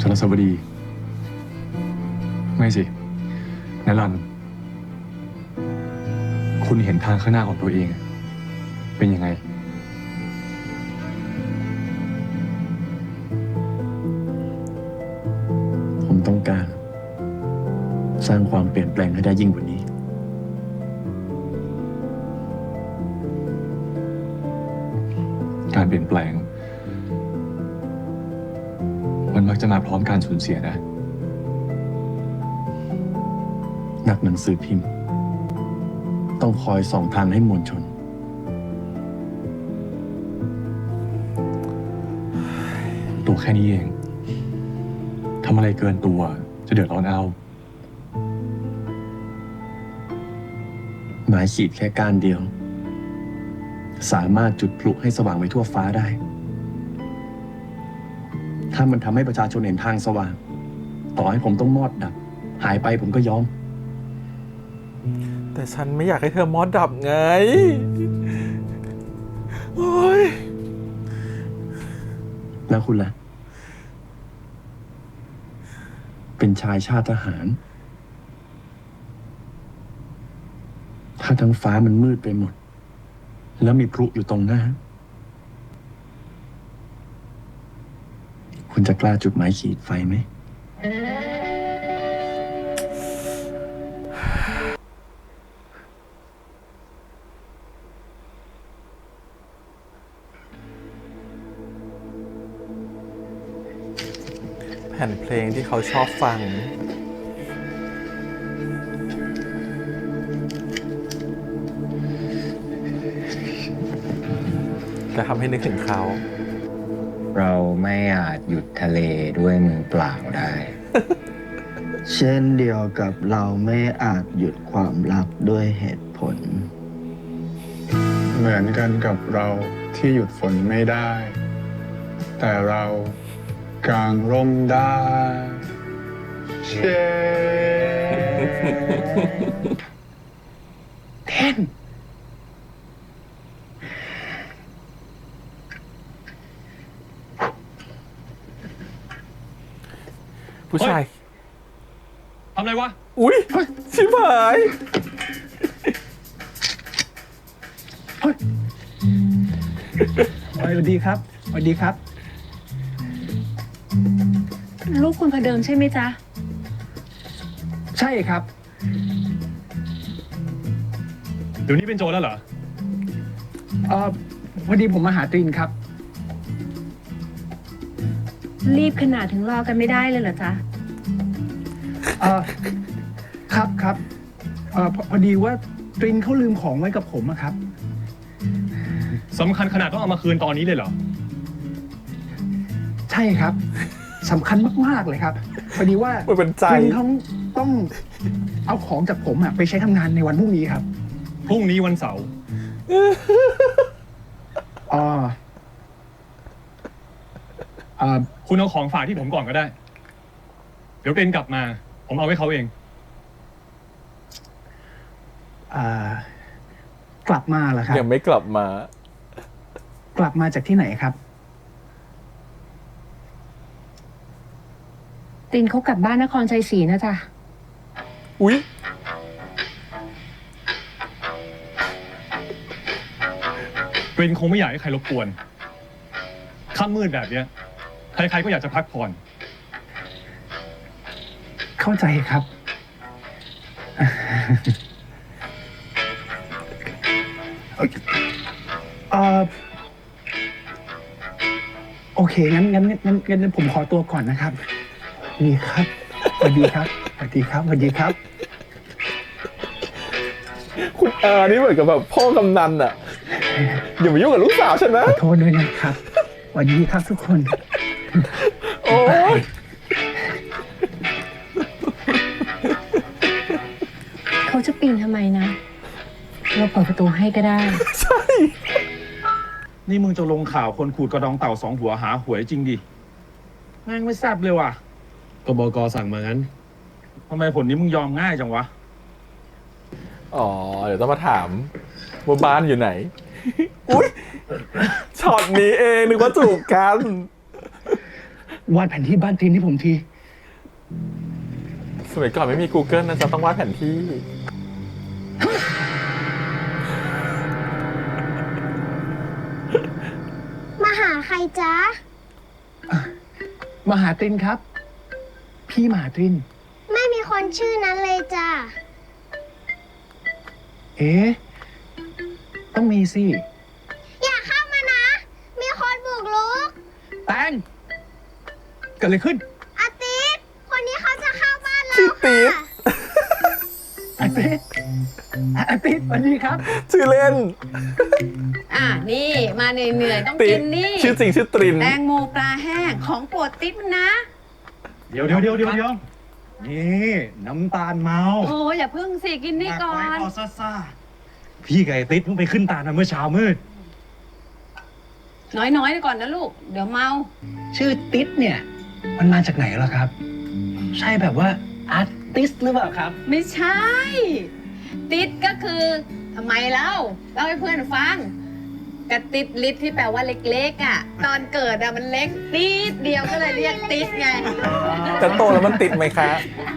สรสวดี ไม่สินรัน คุณเห็นทางข้างหน้าของตัวเองเป็นยังไง ผมต้องการ สร้างความเปลี่ยนแปลงให้ได้ยิ่งกว่านี้ การเปลี่ยนแปลง มันมักจะมาพร้อมการสูญเสียนะ นักหนังสือพิมพ์ ต้องคอยส่องทางให้มวลชน ตัวแค่นี้เองทำอะไรเกินตัวจะเดือดร้อนเอา หมายขีดแค่ก้านเดียว สามารถจุดพลุให้สว่างไปทั่วฟ้าได้ ถ้ามันทำให้ประชาชนเห็นทางสว่าง ต่อให้ผมต้องมอดดับ หายไปผมก็ยอม แต่ฉันไม่อยากให้เธอมอดดับไงโอ้ย แล้วคุณล่ะ เป็นชายชาติทหาร ถ้าทั้งฟ้ามันมืดไปหมด แล้วมีพลุอยู่ตรงหน้า คุณจะกล้าจุดไม้ขีดไฟไหม แผ่นเพลงที่เขาชอบฟังจะทำให้นึกถึงเขา เราไม่อาจหยุดทะเลด้วยมือเปล่าได้ เช่นเดียวกับเราไม่อาจหยุดความรักด้วยเหตุผล เหมือนกันกับเราที่หยุดฝนไม่ได้ แต่เรากางร่มได้เช่เท่นผู้ชาย ทำอะไรวะ อุ๊ย ชิบหาย สวัสดีครับ สวัสดีครับ ลูกคุณพเดิมใช่ไหมจ๊ะ ใช่ครับ เดี๋ยวนี้เป็นโจรแล้วเหรอ พอดีผมมาหาตรินครับ รีบขนาดถึงรอกันไม่ได้เลยเหรอจ๊ะ ครับพอดีว่าตรินเขาลืมของไว้กับผมอะครับ สำคัญขนาดต้องเอามาคืนตอนนี้เลยเหรอ ใช่ครับสำคัญมากๆเลยครับพอดีว่า มันเป็นใจ ตรินเขาต้องเอาของจากผมอะไปใช้ทำงานในวันพรุ่งนี้ครับ พรุ่งนี้วันเสาร์ คุณเอาของฝากที่ผมก่อนก็ได้ เดี๋ยวเรนกลับมา ผมเอาให้เขาเอง กลับมาเหรอครับ ยังไม่กลับมา กลับมาจากที่ไหนครับ ตินเขากลับบ้านนครชัยศรีนะจ๊ะ อุ๊ย เรนคงไม่อยากให้ใครรบกวนค่ำมืดแบบเนี้ยใครๆก็อยากจะพักผ่อน เข้าใจครับ โอเคงั้นผมขอตัวก่อนนะครับดีครับสวัสดีครับสวัสดีครับสวัสดีครับ คุณอานี่เหมือนกับแบบพ่อกำนันอะอย่ามายุ่งกับลูกสาวฉันนะ ขอโทษด้วยนะครับสวัสดีครับทุกคน โอ้ย เขาจะปีนทำไมนะ เราเปิดประตูให้ก็ได้ ใช่ นี่มึงจะลงข่าวคนขูดกระดองเต่า2 หัวหาหวยจริงดิแม่งไม่แซ่บเลยว่ะ ก็บก.สั่งมางั้น ทำไมผลนี้มึงยอมง่ายจังวะ อ๋อ เดี๋ยวต้องมาถามว่าบ้านอยู่ไหน อุ๊ยช็อตนี้เองนึกว่าจูบกัน วาดแผนที่บ้านตรินให้ผมที สมัยก่อนไม่มี Google นะจ๊ะต้องวาดแผนที่ มาหาใครจ๊ะ มาหาตรินครับ พี่มาหาตริน ไม่มีคนชื่อนั้นเลยจ้ะ เอ๊ะต้องมีสิ อย่าเข้ามานะ มีคนบุกรุก แตงเกิดอะไรขึ้น อาทิตย์คนนี้เขาจะเข้าบ้านเรา ชื่อติ๊ด อาทิตย์สวัสดีครับ ชื่อเล่น นี่มาเหนื่อยๆต้อง ติ๊ กิ ด นนี่ ชื่อจริงชื่อตริน แตงโมปลาแห้งของโปรดติ๊บนะ เดี๋ยวนี่น้ำตาลเมา โอ้อย่าพึ่งสิกินนี่ก่อน พี่กับไอ้ติ๊ดเพิ่งไปขึ้นตาลมาเมื่อเช้ามืด น้อยๆก่อนนะลูก เดี๋ยวเมา ชื่อติ๊ดเนี่ย มันมาจากไหนเหรอครับ ใช่แบบว่าอาร์ติสหรือเปล่าครับ ไม่ใช่ ติดก็คือทำไมเล่าให้เพื่อนฟังกระติดลิดที่แปลว่าเล็กๆอ่ะ ตอนเกิดอ่ะมันเล็กติดเดียวก็เลยเรียกติดไง จะโตแล้วมันติดไหมคะ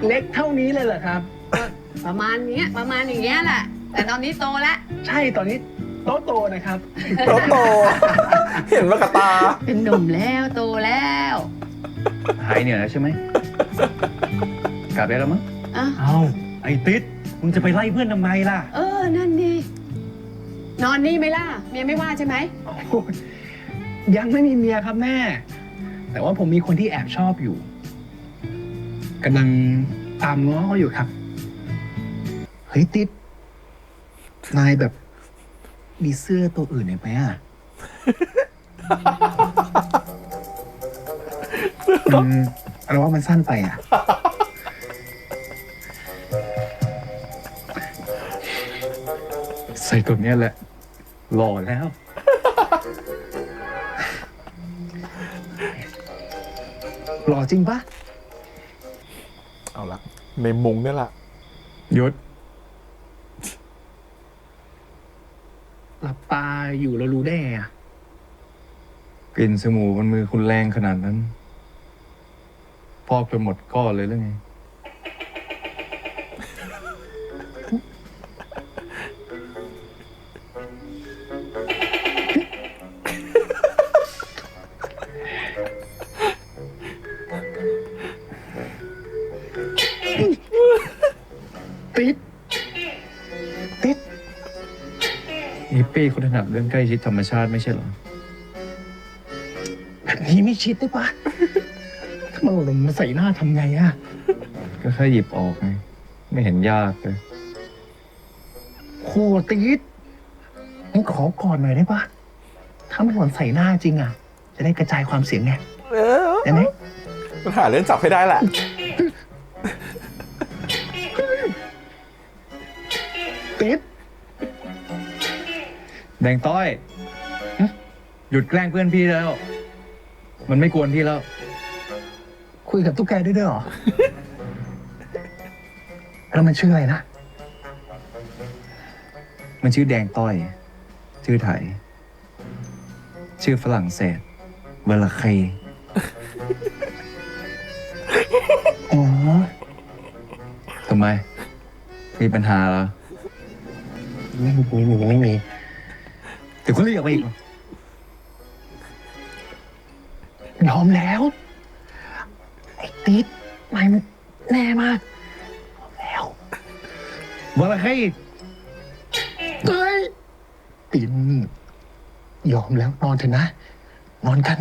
เล็กเท่านี้เลยเหรอครับ ประมาณอย่างเงี้ยแหละ แต่ตอนนี้โตแล้ว ใช่ตอนนี้โตนะครับ โต เห็นมากระตา เป็นหนุ่มแล้วโตแล้ว หายเหนื่อยแล้วใช่ไหม กลับได้แล้วมั้ง เอาไอ้ติ๊ดมึงจะไปไล่เพื่อนทำไมล่ะ นั่นดินอนนี่ไหมล่ะ เมียไม่ว่าใช่ไหม ยังไม่มีเมียครับแม่ แต่ว่าผมมีคนที่แอบชอบอยู่กำลังตามง้อเขาอยู่ครับ เฮ้ยติ๊ดนายแบบมีเสื้อตัวอื่นไหมอ่ะ เราว่ามันสั้นไปอ่ะ ใส่ตัวเนี้ยแหละ หล่อแล้ว หล่อจริงปะ เอาละในมุงเนี่ยละ ยศ หลับตาอยู่แล้วรู้ได้ไงอ่ะ กลิ่นสมูบนมือคุณแรงขนาดนั้น พอกไปหมดก้อนเลยหรือไง ติ๊ด ฮิปปี้เขาถนัดเรื่องใกล้ชิดธรรมชาติไม่ใช่เหรอแบบนี้ไม่ชิดได้ปะถ้ามันหล่นมาใส่หน้าทำไงอะก็แค่หยิบออกไงไม่เห็นยากเลยโคตรติดงั้นขอก่อนหน่อยได้ปะถ้ามันหล่นใส่หน้าจริงอะจะได้กระจายความเสียงไงได้ไหม มันหาเรื่องจับให้ได้แหละ ติดแดงต้อยหยุดแกล้งเพื่อนพี่แล้ว มันไม่กวนพี่แล้ว คุยกับตุ๊กแกได้ด้วยเหรอ แล้วมันชื่ออะไรนะ มันชื่อแดงต้อย ชื่อไทย ชื่อฝรั่งเศสเวลาเคอ๋อทำไม มีปัญหาเหรอ ไม่มีเดี๋ยวก็เรียกไปอีกยอมแล้ว ไอ้ติ๊ดมันแน่มากยอมแล้วว่าอะไรให้เฮ้ยปิ่นยอมแล้วนอนเถอะนะ นอนกัน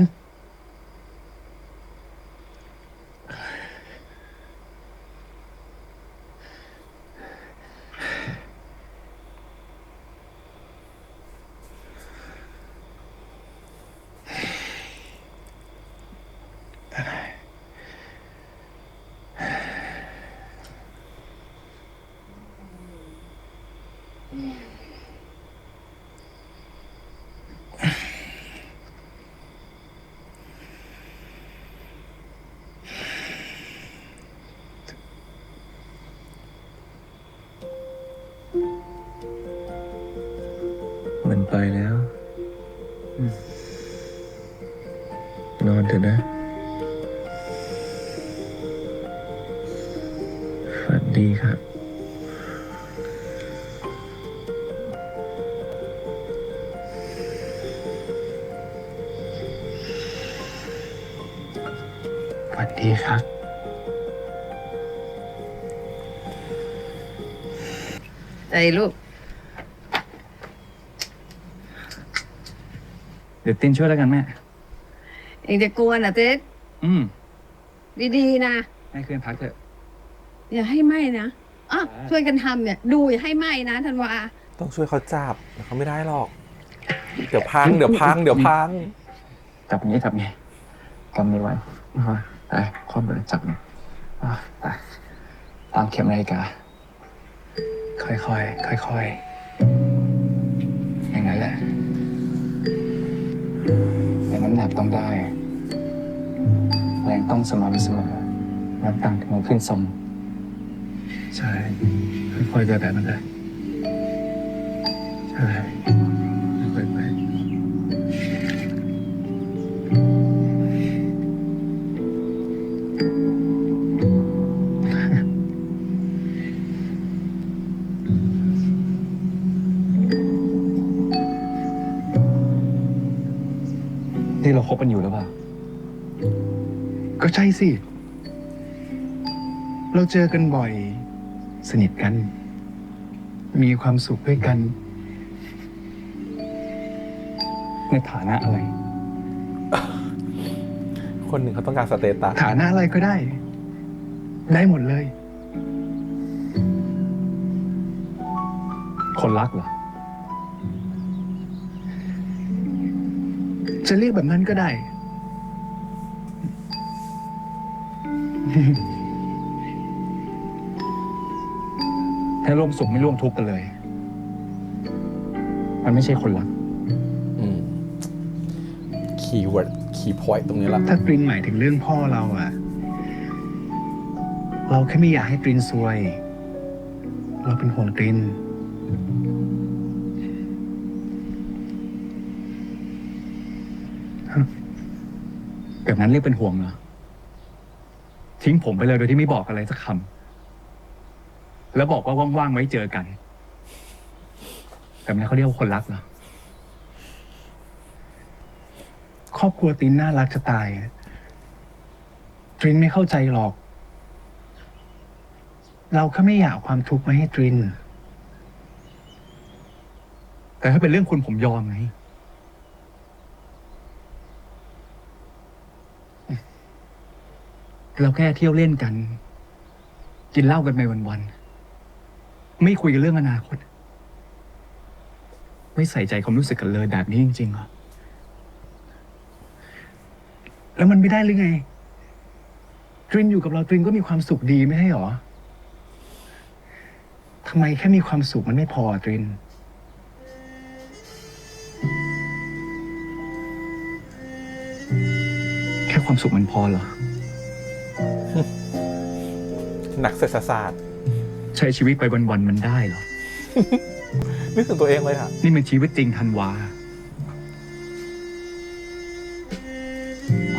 มันไปแล้ว นอนเถอะนะ ฝันดีครับ ฝันดีครับ ใจลูก เดี๋ยวตินช่วยแล้วกันแม่ เองจะกวนอ่ะเจ๊ ดีๆนะ แม่คืนพักเถอะ อย่าให้ไหม้นะอ่ะช่วยกันทำเนี่ย ดูอย่าให้ไหม้นะธันวา ต้องช่วยเขาจับแต่เขาไม่ได้หรอก เดี๋ยวพัง เดี๋ยวพัง เดี๋ยวพัง จับนี้จับนี้กำนี้ไว้ไปคว่ำเลยจับนี้ไปตามเข็มนาฬิกา ค่อยๆ ค่อยๆ อย่างนั้นแหละแต่น้ำหนักต้องได้ แรงต้องสม่ำเสมอน้ำตาลถึงขึ้นทรงใช่ ค่อยๆไปแบบนั้นเลยใช่ค่อยๆไป นี่เราคบกันอยู่หรือเปล่า ก็ใช่สิ เราเจอกันบ่อย สนิทกัน มีความสุขด้วยกัน ในฐานะอะไร คนหนึ่งเขาต้องการสเตตัส ฐานะอะไรก็ได้ ได้หมดเลย คนรักเหรอ จะเรียกแบบนั้นก็ได้ ให้ร่วมสุขไม่ร่วมทุกข์กันเลย มันไม่ใช่คนรัก คีย์เวิร์ด คีย์พอยต์ตรงนี้แหละ ถ้ากรินหมายถึงเรื่องพ่อเราอะเราแค่ไม่อยากให้กรินซวย เราเป็นห่วงกริน แบบนั้นเรียกเป็นห่วงเหรอ ทิ้งผมไปเลยโดยที่ไม่บอกอะไรสักคำ แล้วบอกว่าว่างๆไว้เจอกัน แบบนั้นเขาเรียกว่าคนรักเหรอ ครอบครัวตินน่ารักจะตายตรินไม่เข้าใจหรอก เราแค่ไม่อยากความทุกข์มาให้ตริน แต่ถ้าเป็นเรื่องคุณผมยอมไงเราแค่เที่ยวเล่นกัน กินเหล้ากันไปวันๆไม่คุยกันเรื่องอนาคตไม่ใส่ใจความรู้สึกกันเลยแบบนี้จริงๆเหรอแล้วมันไม่ได้หรือไงตรินอยู่กับเราตรินก็มีความสุขดีไม่ใช่หรอทำไมแค่มีความสุขมันไม่พอตรินแค่ความสุขมันพอเหรอ นักเศรษฐศาสตร์ ใช้ชีวิตไปวันๆมันได้เหรอ นึกถึงตัวเองเลยค่ะ นี่มันชีวิตจริงธันวา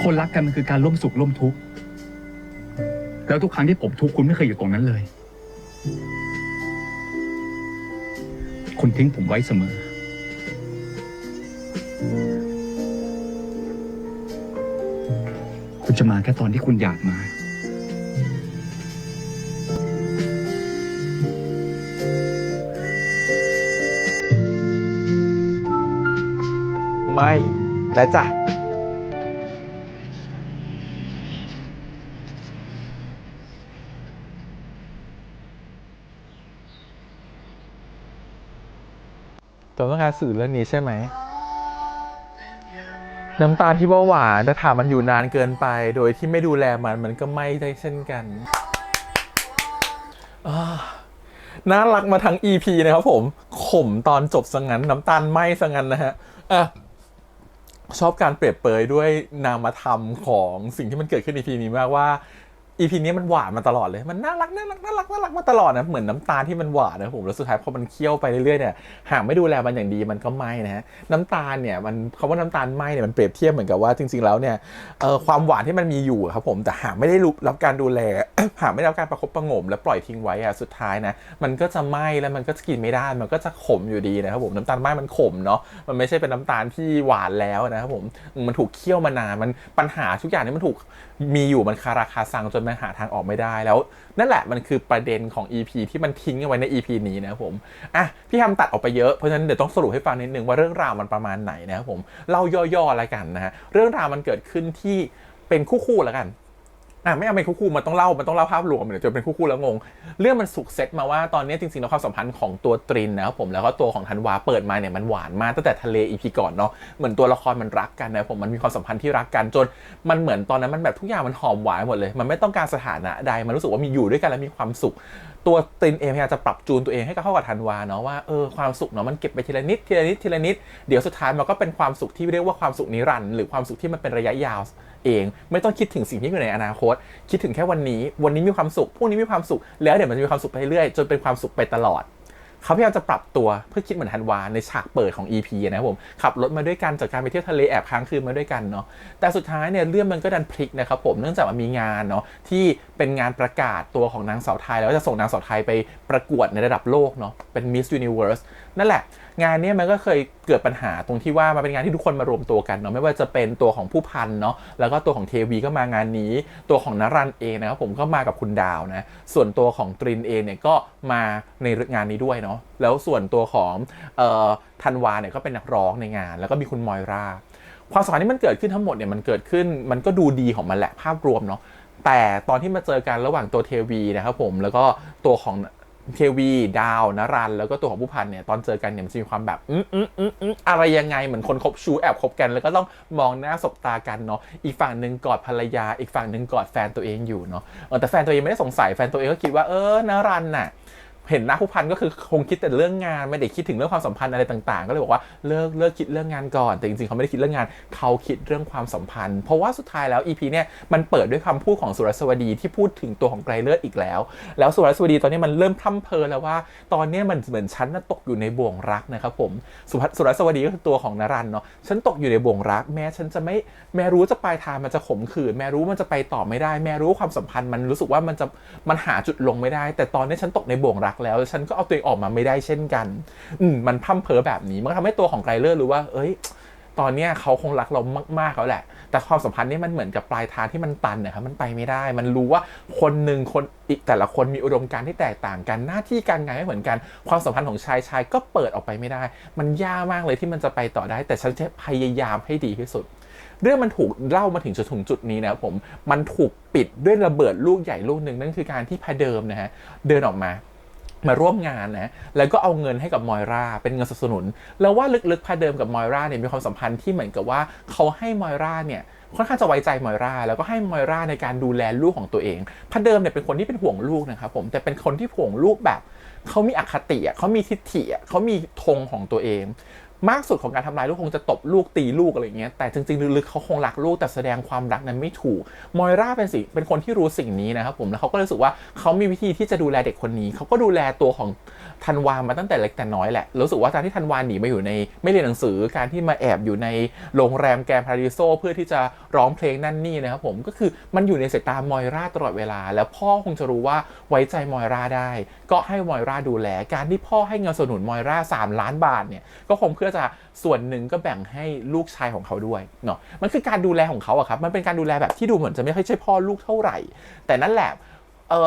คนรักกันมันคือการร่วมสุขร่วมทุกข์แล้วทุกครั้งที่ผมทุกข์คุณไม่เคยอยู่ตรงนั้นเลย คุณทิ้งผมไว้เสมอ คุณจะมาแค่ตอนที่คุณอยากมา ไม่และจ้ะตัวต้องการสื่อเรื่องนี้ใช่ไหม น้ำตาลที่ว่าหวานแต่ถามมันอยู่นานเกินไปโดยที่ไม่ดูแลมันก็ไม่ได้เช่นกันน่ารักมาทั้ง EP นะครับผมขมตอนจบซะงั้นน้ำตาลไหม้ซะงั้นนะฮะชอบการเปรียบเปรยด้วยนามธรรมของสิ่งที่มันเกิดขึ้น EP นี้มากว่า EP นี้มันหวานมาตลอดเลยมันน่ารักมาตลอดนะเหมือนน้ำตาลที่มันหวานนะผมแล้วสุดท้ายพอมันเคี่ยวไปเรื่อยๆเนี่ยหากไม่ดูแลมันอย่างดีมันก็ไหม้นะฮะน้ำตาลเนี่ยมันคำว่าน้ำตาลไหม้เนี่ยมันเปรียบเทียบเหมือนกับว่าจริงๆแล้วเนี่ยความหวานที่มันมีอยู่ครับผมแต่หากไม่ได้รับการดูแล หากไม่ได้รับการประคบประหงมและปล่อยทิ้งไว้สุดท้ายนะมันก็จะไหม้แล้วมันก็จะกินไม่ได้มันก็จะขมอยู่ดีนะครับผมน้ำตาลไหม้มันขมเนาะมันไม่ใช่เป็นน้ำตาลที่หวานแล้วนะครับผมมันถูกเคี่ยวมานานมันปัญหาทุกอย่างนี่มันถูกมีอยู่มันคาราคาซังจนมันหาทางออกไม่ได้แล้วนั่นแหละมันคือประเด็นของ EP ที่มันทิ้งเอาไว้ใน EP นี้นะครับผมพี่ทำตัดออกไปเยอะเพราะฉะนั้นเดี๋ยวต้องสรุปให้ฟังนิดนึงว่าเรื่องราวมันประมาณไหนนะครับผมเล่าย่อๆแล้วกันนะฮะเรื่องราวมันเกิดขึ้นที่เป็นคู่ๆแล้วกันไม่เอาเป็นคู่ๆมันต้องเล่าภาพรวมเดี๋ยวจะเป็นคู่ๆแล้วงงเรื่องมันสุกเซตมาว่าตอนนี้จริงๆแล้วความสัมพันธ์ของตัวตรินนะครับผมแล้วก็ตัวของธันวาเปิดมาเนี่ยมันหวานมากตั้งแต่ทะเล EP ก่อนเนาะเหมือนตัวละครมันรักกันนะผมมันมีความสัมพันธ์ที่รักกันจนมันเหมือนตอนนั้นมันแบบทุกอย่างมันหอมหวานหมดเลยมันไม่ต้องการสถานะใดมันรู้สึกว่ามีอยู่ด้วยกันแล้วมีความสุขตัวตรินเองพยายามจะปรับจูนตัวเองให้เข้ากับธันวาเนาะว่าความสุขเนาะมันเก็บไปทีละนิดเดี๋ยวสุดท้ายมันก็เป็นความสุขที่เรียกว่าความสุขนิรันดร์หรือความสุขที่มันเป็นระยะยาวเองไม่ต้องคิดถึงสิ่งที่อยู่ในอนาคตคิดถึงแค่วันนี้มีความสุขพรุ่งนี้มีความสุขแล้วเดี๋ยวมันจะมีความสุขไปเรื่อยจนเป็นความสุขไปตลอดเขาพยายามจะปรับตัวเพื่อคิดเหมือนธันวาในฉากเปิดของ EP นะครับผมขับรถมาด้วยกันจากการไปเที่ยวทะเลแอบค้างคืนมาด้วยกันเนาะแต่สุดท้ายเนี่ยเรื่องมันก็ดันพลิกนะครับผมเนื่องจากมันมีงานเนาะที่เป็นงานประกาศตัวของนางสาวไทยแล้วจะส่งนางสาวไทยไปประกวดในระดับโลกเนาะเป็น Miss Universe นั่นแหละงานนี้มันก็เคยเกิดปัญหาตรงที่ว่ามันเป็นงานที่ทุกคนมารวมตัวกันเนาะไม่ว่าจะเป็นตัวของผู้พันเนาะแล้วก็ตัวของเทวีก็มางานนี้ตัวของนรันเองนะครับผมก็มากับคุณดาวนะส่วนตัวของตรินเองเนี่ยก็มาในงานนี้ด้วยเนาะแล้วส่วนตัวของธันวาเนี่ยก็เป็นนักร้องในงานแล้วก็มีคุณมอยราความสัมพันธ์ที่มันเกิดขึ้นทั้งหมดเนี่ยมันเกิดขึ้นมันก็ดูดีของมันแหละภาพรวมเนาะแต่ตอนที่มาเจอกันระหว่างตัวเทวีนะครับผมแล้วก็ตัวของเทวีดาวนรันแล้วก็ตัวของผู้พันเนี่ยตอนเจอกันเนี่ยมันจะมีความแบบอะไรยังไงเหมือนคนคบชู้แอบคบกันแล้วก็ต้องมองหน้าสบตากันเนาะอีกฝั่งหนึ่งกอดภรรยาอีกฝั่งหนึ่งกอดแฟนตัวเองอยู่เนาะแต่แฟนตัวเองไม่ได้สงสัยแฟนตัวเองก็คิดว่านรันน่ะเห็นหน้าผู้พันก็คือคงคิดแต่เรื่องงานไม่ได้คิดถึงเรื่องความสัมพันธ์อะไรต่างๆก็เลยบอกว่าเลิกคิดเรื่องงานก่อนแต่จริงๆเขาไม่ได้คิดเรื่องงานเขาคิดเรื่องความสัมพันธ์เพราะว่าสุดท้ายแล้ว EP เนี่ยมันเปิดด้วยคำพูดของสุรสวดีที่พูดถึงตัวของไกรเลิศอีกแล้วสุรสวดีตอนนี้มันเริ่มพร่ำเพ้อแล้วว่าตอนนี้มันเหมือนฉันตกอยู่ในบ่วงรักนะครับผมสุรสวดีก็คือตัวของนรันเนาะฉันตกอยู่ในบ่วงรักแม้ฉันจะไม่แม้รู้จะปลายทางมันจะขมขื่นแม้รู้มันจะไปต่อไม่ได้แม้รู้ความสัมพันธ์มันรู้สึกว่ามันหาจุดลงไม่ได้แต่ตอนนี้ฉันตกในบ่วงรักแล้วฉันก็เอาตัวเองออกมาไม่ได้เช่นกันมันพร่ำเพ้อแบบนี้มันทำให้ตัวของไกรเลอร์รู้ว่า ตอนเนี้ยเขาคงรักเรามากๆแล้วแหละแต่ความสัมพันธ์นี่มันเหมือนกับปลายทางที่มันตันนะครับมันไปไม่ได้มันรู้ว่าคนหนึ่งคนอีกแต่ละคนมีอุดมการณ์ที่แตกต่างกันหน้าที่การงานไม่เหมือนกันความสัมพันธ์ของชายก็เปิดออกไปไม่ได้มันยากมากเลยที่มันจะไปต่อได้แต่ฉันจะพยายามให้ดีที่สุดเรื่องมันถูกเล่ามาถึงจุดนี้นะครับผมมันถูกปิดด้วยระเบิดลูกใหญ่ลูกหนึ่งนั่นคือการที่พาเดิมนะฮะเดินออกมาร่วมงานนะแล้วก็เอาเงินให้กับมอยราเป็นเงินสนับสนุนแล้วว่าลึกๆพาเดิมกับมอยราเนี่ยมีความสัมพันธ์ที่เหมือนกับว่าเขาให้มอยราเนี่ยค่อนข้างจะไว้ใจมอยราแล้วก็ให้มอยราในการดูแลลูกของตัวเองพาเดิมเนี่ยเป็นคนที่เป็นห่วงลูกนะครับผมแต่เป็นคนที่ห่วงลูกแบบเขามีอคติเขามีทิฐิเขามีธงของตัวเองมากสุดของการทำร้ายลูกคงจะตบลูกตีลูกอะไรเงี้ยแต่จริงๆลึกๆเขาคงรักลูกแต่แสดงความรักนั้นไม่ถูกมอยราเป็นคนที่รู้สิ่งนี้นะครับผมแล้วเขาก็รู้สึกว่าเขามีวิธีที่จะดูแลเด็กคนนี้เขาก็ดูแลตัวของธันวามาตั้งแต่เล็กแต่น้อยแหละรู้สึกว่าการที่ธันวาหนีมาอยู่ในไม่เรียนหนังสือการที่มาแอบอยู่ในโรงแรมแกรนด์พาราดิโซเพื่อที่จะร้องเพลงนั่นนี่นะครับผมก็คือมันอยู่ในสายตามอยราตลอดเวลาแล้วพ่อคงจะรู้ว่าไว้ใจมอยราได้ก็ให้มอยราดูแลการที่พ่อให้เงินสนับสนุนมอยรา3 ล้านบาทเนี่ยก็คงเพื่อจะส่วนหนึ่งก็แบ่งให้ลูกชายของเขาด้วยเนาะมันคือการดูแลของเขาอะครับมันเป็นการดูแลแบบที่ดูเหมือนจะไม่ค่อยใช่พ่อลูกเท่าไหร่แต่นั่นแหล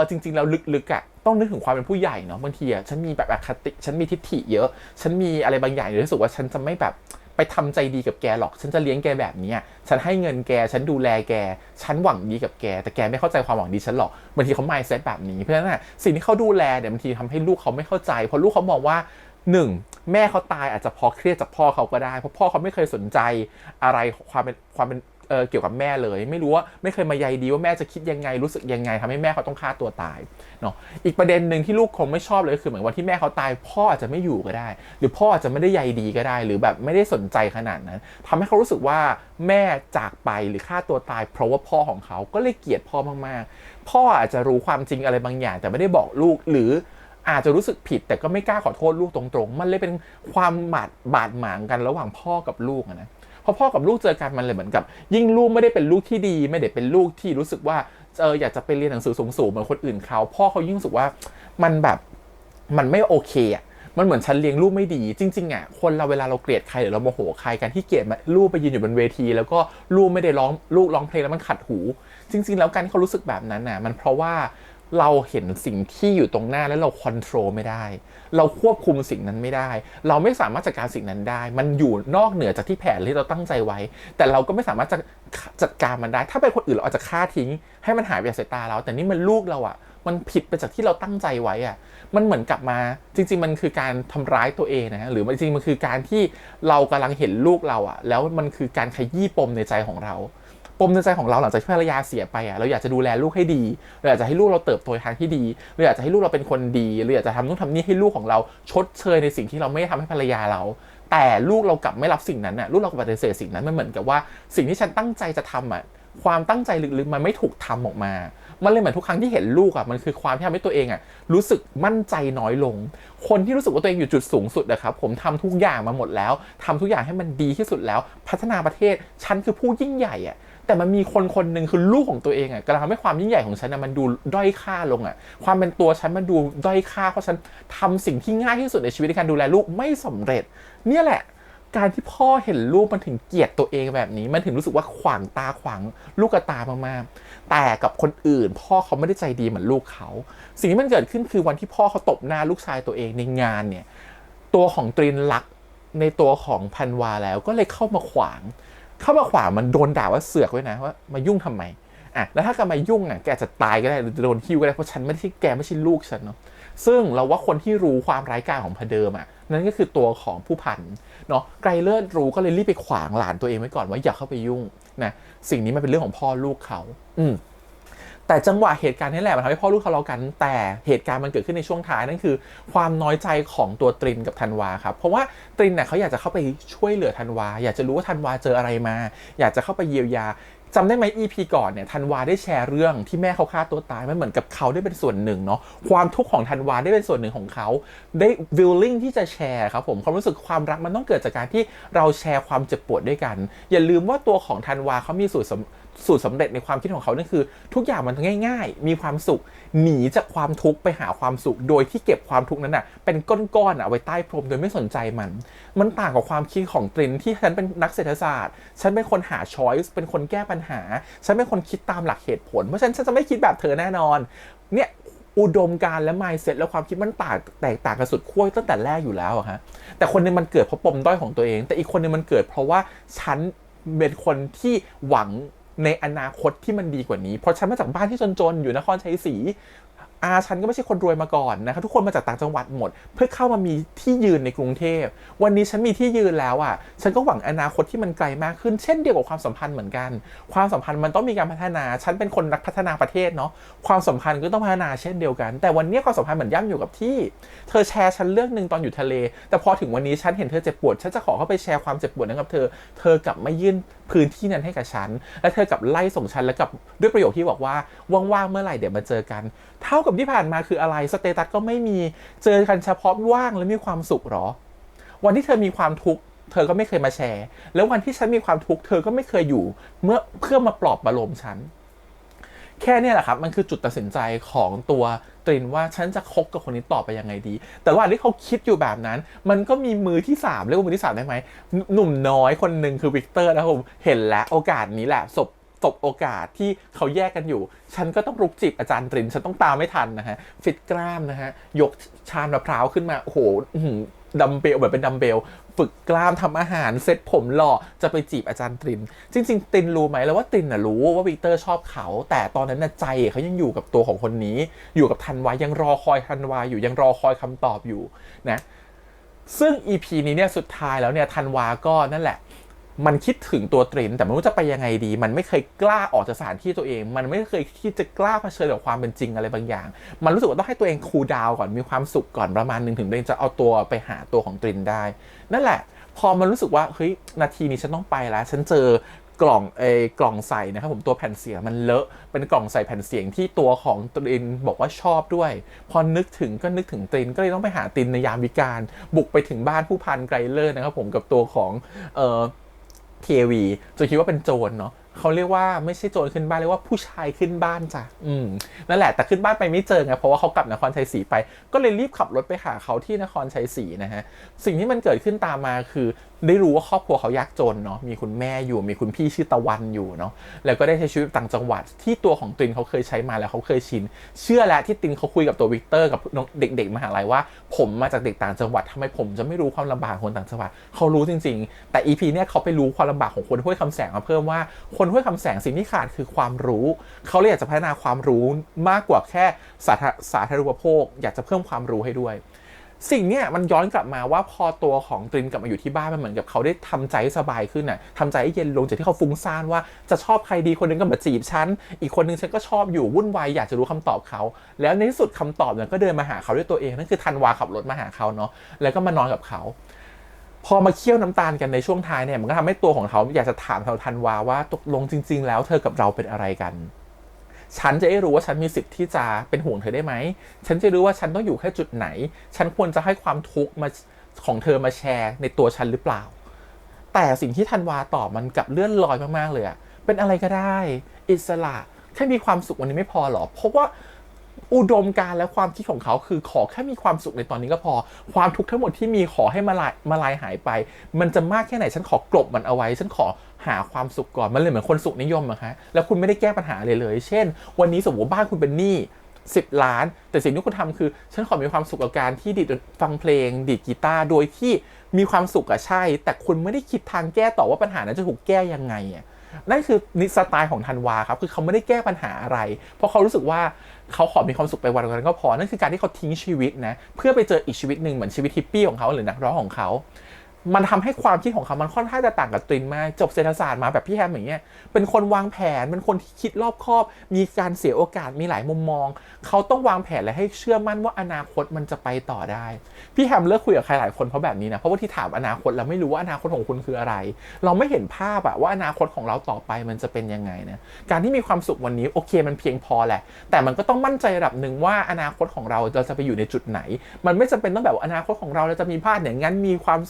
ะจริงๆแล้วลึกๆอะต้องนึกถึงความเป็นผู้ใหญ่เนาะบางทีอะฉันมีแบบอคติฉันมีทิฐิเยอะฉันมีอะไรบางอย่างรู้สึกว่าฉันจะไม่แบบไปทำใจดีกับแกหรอกฉันจะเลี้ยงแกแบบนี้ฉันให้เงินแกฉันดูแลแกฉันหวังดีกับแกแต่แกไม่เข้าใจความหวังดีฉันหรอกบางทีเขา mindset แบบนี้เพราะฉะนั้นสิ่งที่เขาดูแลเนี่ยบางทีทำให้ลูกเขาไม่เข้าใจเพราะลูกเขามองว่า1แม่เขาตายอาจจะพอเครียดจากพ่อเขาก็ได้เพราะพ่อเขาไม่เคยสนใจอะไรความเป็นเกี่ยวกับแม่เลยไม่รู้ว่าไม่เคยมาใยดีว่าแม่จะคิดยังไงรู้สึกยังไงทำให้แม่เขาต้องฆ่าตัวตายเนาะอีกประเด็นหนึ่งที่ลูกคงไม่ชอบเลยคือเหมือนวันที่แม่เขาตายพ่ออาจจะไม่อยู่ก็ได้หรือพ่ออาจจะไม่ได้ใยดีก็ได้หรือแบบไม่ได้สนใจขนาดนั้นทำให้เขารู้สึกว่าแม่จากไปหรือฆ่าตัวตายเพราะว่าพ่อของเขาก็เลยเกลียดพ่อมากๆพ่ออาจจะรู้ความจริงอะไรบางอย่างแต่ไม่ได้บอกลูกหรืออาจจะรู้สึกผิดแต่ก็ไม่กล้าขอโทษลูกตรงๆมันเลยเป็นความบาดหมางกันระหว่างพ่อกับลูกนะพอพ่อกับลูกเจอกันมันเลยเหมือนกับยิ่งลูกไม่ได้เป็นลูกที่ดีไม่ได้เป็นลูกที่รู้สึกว่าอยากจะไปเรียนหนังสือสูงๆเหมือนคนอื่นเขาพ่อเขายิ่งรู้สึกว่ามันแบบมันไม่โอเคอ่ะมันเหมือนฉันเลี้ยงลูกไม่ดีจริงๆอ่ะคนเราเวลาเราเกลียดใครหรือเราโมโหใครกันที่เกลียดลูกไปยืนอยู่บนเวทีแล้วก็ลูกไม่ได้ลูกร้องเพลงแล้วมันขัดหูจริงๆแล้วการที่เขารู้สึกแบบนั้นน่ะมันเพราะว่าเราเห็นสิ่งที่อยู่ตรงหน้าแล้วเราควบคุมไม่ได้เราควบคุมสิ่งนั้นไม่ได้เราไม่สามารถจัดการสิ่งนั้นได้มันอยู่นอกเหนือจากที่แผนที่เราตั้งใจไว้แต่เราก็ไม่สามารถจะจัดการมันได้ถ้าเป็นคนอื่นเราอาจจะฆ่าทิ้งให้มันหายไปจากสายตาเราแต่นี่มันลูกเราอ่ะมันผิดไปจากที่เราตั้งใจไว้อ่ะมันเหมือนกลับมาจริงๆมันคือการทำร้ายตัวเองนะหรือจริงๆมันคือการที่เรากำลังเห็นลูกเราอ่ะแล้วมันคือการขยี้ปมในใจของเราปมในใจของเราหลังจากที่ภรรยาเสียไปอ่ะเราอยากจะดูแลลูกให้ดีเราอยากจะให้ลูกเราเติบโตในทางที่ดีเราอยากจะให้ลูกเราเป็นคนดีเราอยากจะทำนู่นทำนี่ให้ลูกของเราชดเชยในสิ่งที่เราไม่ทำให้ภรรยาเราแต่ลูกเรากลับไม่รับสิ่งนั้นน่ะลูกเราปฏิเสธสิ่งนั้นมันเหมือนกับว่าสิ่งที่ฉันตั้งใจจะทำอ่ะความตั้งใจลึกๆมันไม่ถูกทำออกมามันเลยเหมือนทุกครั้งที่เห็นลูกอ่ะมันคือความที่ทำให้ตัวเองอ่ะรู้สึกมั่นใจน้อยลงคนที่รู้สึกว่าตัวเองอยู่จุดสูงสุดนะครับผมทำทุกอย่างมาหมดแล้วทำทุกอย่างให้มันดีที่สุดแล้วพัฒนาประเทศฉันคือผู้ยิ่งใหญ่อ่ะแต่มันมีคนหนึ่งคือลูกของตัวเองอ่ะกำลังทำให้ความยิ่งใหญ่ของฉันนะมันดูด้อยค่าลงอ่ะความเป็นตัวฉันมันดูด้อยค่าเพราะฉันทำสิ่งที่ง่ายที่สุดในชีวิตในการดูแลลูกไม่สำเร็จเนี่ยแหละการที่พ่อเห็นลูกมันถึงเกลียดตัวเองแบบนี้มันถึงรู้สึกว่าขวางตาขวางลูกกระตามากๆแต่กับคนอื่นพ่อเขาไม่ได้ใจดีเหมือนลูกเขาสิ่งที่มันเกิดขึ้นคือวันที่พ่อเขาตบหน้าลูกชายตัวเองในงานเนี่ยตัวของตรินรักในตัวของพันวาแล้วก็เลยเข้ามาขวางมันโดนด่าว่าเสือกไว้นะว่ามายุ่งทำไมแล้วถ้าแกมายุ่งแกจะตายก็ได้หรือโดนหิ้วก็ได้เพราะฉันไม่ใช่แกไม่ใช่ลูกฉันเนาะซึ่งเราว่าคนที่รู้ความร้ายกาจของพเดิมนั่นก็คือตัวของผู้พันเนาะไกรเลิศรู้ก็เลยรีบไปขวางหลานตัวเองไว้ก่อนว่าอย่าเข้าไปยุ่งนะสิ่งนี้มันเป็นเรื่องของพ่อลูกเขาแต่จังหวะเหตุการณ์นี้แหละมันทำให้พ่อลูกทะเลาะกันแต่เหตุการณ์มันเกิดขึ้นในช่วงท้ายนั่นคือความน้อยใจของตัวตรินกับธันวาครับเพราะว่าตรินเขาอยากจะเข้าไปช่วยเหลือธันวาอยากจะรู้ว่าธันวาเจออะไรมาอยากจะเข้าไปเยียวยาจำได้ไหม EP ก่อนเนี่ยธันวาได้แชร์เรื่องที่แม่เขาฆ่าตัวตายมันเหมือนกับเขาได้เป็นส่วนหนึ่งเนาะความทุกข์ของธันวาได้เป็นส่วนหนึ่งของเขาได้ willing ที่จะแชร์ครับผมความรู้สึกความรักมันต้องเกิดจากการที่เราแชร์ความเจ็บปวดด้วยกันอย่าลืมว่าตัวของธันวาเขามี สูตรสำเร็จในความคิดของเขานั่นคือทุกอย่างมันง่ายๆมีความสุขหนีจากความทุกข์ไปหาความสุขโดยที่เก็บความทุกข์นั้นเป็นก้อนๆไว้ใต้พรมโดยไม่สนใจมันต่างกับความคิดของตรินที่ฉันเป็นนักเศรษฐศาสตร์ฉันเป็นคนหา choice เป็นคนแก้ปัญหาฉันเป็นคนคิดตามหลักเหตุผลเพราะฉะนั้นฉันจะไม่คิดแบบเธอแน่นอนเนี่ยอุดมการณ์และ mindset และความคิดมันแตกต่างกันสุดขั้วตั้งแต่แรกอยู่แล้วอะฮะแต่คนนึงมันเกิดเพราะปมด้อยของตัวเองแต่อีกคนนึงมันเกิดเพราะว่าฉันเป็นคนที่หวังในอนาคตที่มันดีกว่านี้เพราะฉันมาจากบ้านที่จนๆอยู่นครชัยศรีฉันก็ไม่ใช่คนรวยมาก่อนนะครับทุกคนมาจากต่างจังหวัดหมดเพื่อเข้ามามีที่ยืนในกรุงเทพวันนี้ฉันมีที่ยืนแล้วฉันก็หวังอนาคตที่มันไกลมากขึ้นเช่นเดียวกับความสัมพันธ์เหมือนกันความสัมพันธ์มันต้องมีการพัฒนาฉันเป็นคนนักพัฒนาประเทศเนาะความสัมพันธ์ก็ต้องพัฒนาเช่นเดียวกันแต่วันนี้ความสัมพันธ์เหมือนย่ำอยู่กับที่เธอแชร์ฉันเรื่องนึงตอนอยู่ทะเลแต่พอถึงวันนี้ฉันเห็นเธอเจ็บปวดฉันจะขอเข้าไปแชร์ความเจ็บปวดนั้นกับเธอกลับไม่ยื่นพื้นที่นั้นให้กับฉันและเธอกลับไล่ส่งฉันแล้วกับด้วยประโยคที่บอกว่าว่างๆเมื่อไหร่เดี๋ยวมาเจอกันเท่ากับที่ผ่านมาคืออะไรสเตตัสก็ไม่มีเจอกันเฉพาะว่างและมีความสุขหรอวันที่เธอมีความทุกข์เธอก็ไม่เคยมาแชร์แล้ววันที่ฉันมีความทุกข์เธอก็ไม่เคยอยู่เพื่อมาปลอบประโลมฉันแค่นี้แหละครับมันคือจุดตัดสินใจของตัวตรินว่าฉันจะคบกับคนนี้ต่อไปยังไงดีแต่ว่าที่เขาคิดอยู่แบบนั้นมันก็มีมือที่3เรียกว่ามือที่3ได้ไหมหนุ่มน้อยคนหนึ่งคือวิกเตอร์นะครับผมเห็นแล้วโอกาสนี้แหละสบโอกาสที่เขาแยกกันอยู่ฉันก็ต้องรุกจีบอาจารย์ตรินฉันต้องตามไม่ทันนะฮะฟิตกล้ามนะฮะยกชามมะพร้าวขึ้นมาโอ้โหดัมเบลแบบเป็นดัมเบลฝึกกล้ามทำอาหารเซ็ตผมหล่อจะไปจีบอาจารย์ตรินจริงๆตรินรู้ไหมแล้วว่าตรินรู้ว่าวิกเตอร์ชอบเขาแต่ตอนนั้นใจเขายังอยู่กับตัวของคนนี้อยู่กับธันวายังรอคอยธันวาอยู่ยังรอคอยคำตอบอยู่นะซึ่ง EP นี้เนี่ยสุดท้ายแล้วเนี่ยธันวาก็นั่นแหละมันคิดถึงตัวตรินแต่ไม่รู้จะไปยังไงดีมันไม่เคยกล้าออกจากสถานที่ตัวเองมันไม่เคยที่จะกล้าเผชิญกับความเป็นจริงอะไรบางอย่างมันรู้สึกว่าต้องให้ตัวเองคูลดาวน์ก่อนมีความสุขก่อนประมาณนึงถึงตัวเองจะเอาตัวไปหาตัวของตรินได้นั่นแหละพอมันรู้สึกว่าเฮ้ยนาทีนี้ฉันต้องไปแล้วฉันเจอกล่องใส่นะครับผมตัวแผ่นเสียงมันเลอะเป็นกล่องใส่แผ่นเสียงที่ตัวของตรินบอกว่าชอบด้วยพอนึกถึงตรินก็เลยต้องไปหาตรินในยามวิกาลบุกไปถึงบ้านผู้พันไกรเลิศนะครับผมกับตัวของKV จะคิดว่าเป็นโจรเนาะเขาเรียกว่าไม่ใช่โจรขึ้นบ้านเรียกว่าผู้ชายขึ้นบ้านจ้ะนั่นแหละแต่ขึ้นบ้านไปไม่เจอไงเพราะว่าเขากลับนครชัยศรีไปก็เลยรีบขับรถไปหาเขาที่นครชัยศรีนะฮะสิ่งที่มันเกิดขึ้นตามมาคือได้รู้ว่าครอบครัวเขายากจนเนาะมีคุณแม่อยู่มีคุณพี่ชื่อตะวันอยู่เนาะแล้วก็ได้ใช้ชีวิตต่างจังหวัดที่ตัวของตินเขาเคยใช้มาแล้วเขาเคยชินเชื่อแล้วที่ตินเขาคุยกับตัววิกเตอร์กับเด็กๆมหาลัยว่าผมมาจากเด็กต่างจังหวัดทำไมผมจะไม่รู้ความลำบากของคนต่างจังหวัดเขารู้จริงๆแต่ EP เนี่ยเขาไปรู้ความลำบากของคนห้วยคำแสงมาเพิ่มว่าคนห้วยคำแสงสิ่งที่ขาดคือความรู้เขาเลยอยากจะพัฒนาความรู้มากกว่าแค่สาธารณูปโภคอยากจะเพิ่มความรู้ให้ด้วยสิ่งเนี้ยมันย้อนกลับมาว่าพอตัวของตรินกลับมาอยู่ที่บ้านมันเหมือนกับเขาได้ทำใจสบายขึ้นน่ะทำใจให้เย็นลงจากที่เขาฟุ้งซ่านว่าจะชอบใครดีคนนึงก็มาจีบฉันอีกคนนึงฉันก็ชอบอยู่วุ่นวายอยากจะรู้คำตอบเขาแล้วในที่สุดคำตอบเนี่ยก็เดินมาหาเขาด้วยตัวเองนั่นคือธันวาขับรถมาหาเขาเนาะแล้วก็มานอนกับเขาพอมาเคี่ยวน้ำตาลกันในช่วงท้ายเนี่ยมันก็ทำให้ตัวของเขาอยากจะถามธันวาว่าตกลงจริงๆแล้วเธอกับเราเป็นอะไรกันฉันจะได้รู้ว่าฉันมีสิทธิ์ที่จะเป็นห่วงเธอได้ไหมฉันจะรู้ว่าฉันต้องอยู่แค่จุดไหนฉันควรจะให้ความทุกข์มาของเธอมาแชร์ในตัวฉันหรือเปล่าแต่สิ่งที่ธันวาตอบมันกลับเลื่อนลอยมากๆเลยอะเป็นอะไรก็ได้อิสระแค่มีความสุขวันนี้ไม่พอหรอเพราะว่าอุดมการณ์และความคิดของเขาคือขอแค่มีความสุขในตอนนี้ก็พอความทุกข์ทั้งหมดที่มีขอให้มาลายหายไปมันจะมากแค่ไหนฉันขอกลบมันเอาไว้ฉันขอหาความสุขก่อนมันเลยเหมือนคนสุขนิยมอะฮะแล้วคุณไม่ได้แก้ปัญหาเลยเช่นวันนี้สมมติบ้านคุณเป็นหนี้10 ล้านแต่สิ่งที่คุณทำคือฉันขอมีความสุขกับการที่ดีดฟังเพลงดีดกีตาร์โดยที่มีความสุขอะใช่แต่คุณไม่ได้คิดทางแก้ต่อว่าปัญหานั้นจะถูกแก้ยังไงอะนั่นคือนิสไตล์ของธันวาครับคือเขาไม่ได้แก้ปัญหาอะไรเพราะเขารู้สึกว่าเขาขอมีความสุขไปวันๆก็พอนั่นคือการที่เขาทิ้งชีวิตนะเพื่อไปเจออีกชีวิตหนึ่งเหมือนชีวิตฮิปปี้ของเขาหรือนักร้องของเขามันทำให้ความคิดของเขามันค่อนข้างจะต่างกับตรินมากจบเศรษฐศาสตร์มาแบบพี่แฮมอย่างเงี้ยเป็นคนวางแผนเป็นคนที่คิดรอบคอบมีการเสียโอกาสมีหลายมุมมองเขาต้องวางแผนและให้เชื่อมั่นว่าอนาคตมันจะไปต่อได้พี่แฮมเลิกคุยกับใครหลายคนเพราะแบบนี้นะเพราะว่าที่ถามอนาคตเราไม่รู้ว่าอนาคตของคุณคืออะไรเราไม่เห็นภาพอะว่าอนาคตของเราต่อไปมันจะเป็นยังไงนะการที่มีความสุขวันนี้โอเคมันเพียงพอแหละแต่มันก็ต้องมั่นใจระดับหนึ่งว่าอนาคตของเราจะไปอยู่ในจุดไหนมันไม่จำเป็นต้องแบบอนาคตของเราจะมีพาดอย่างนั้นมีควา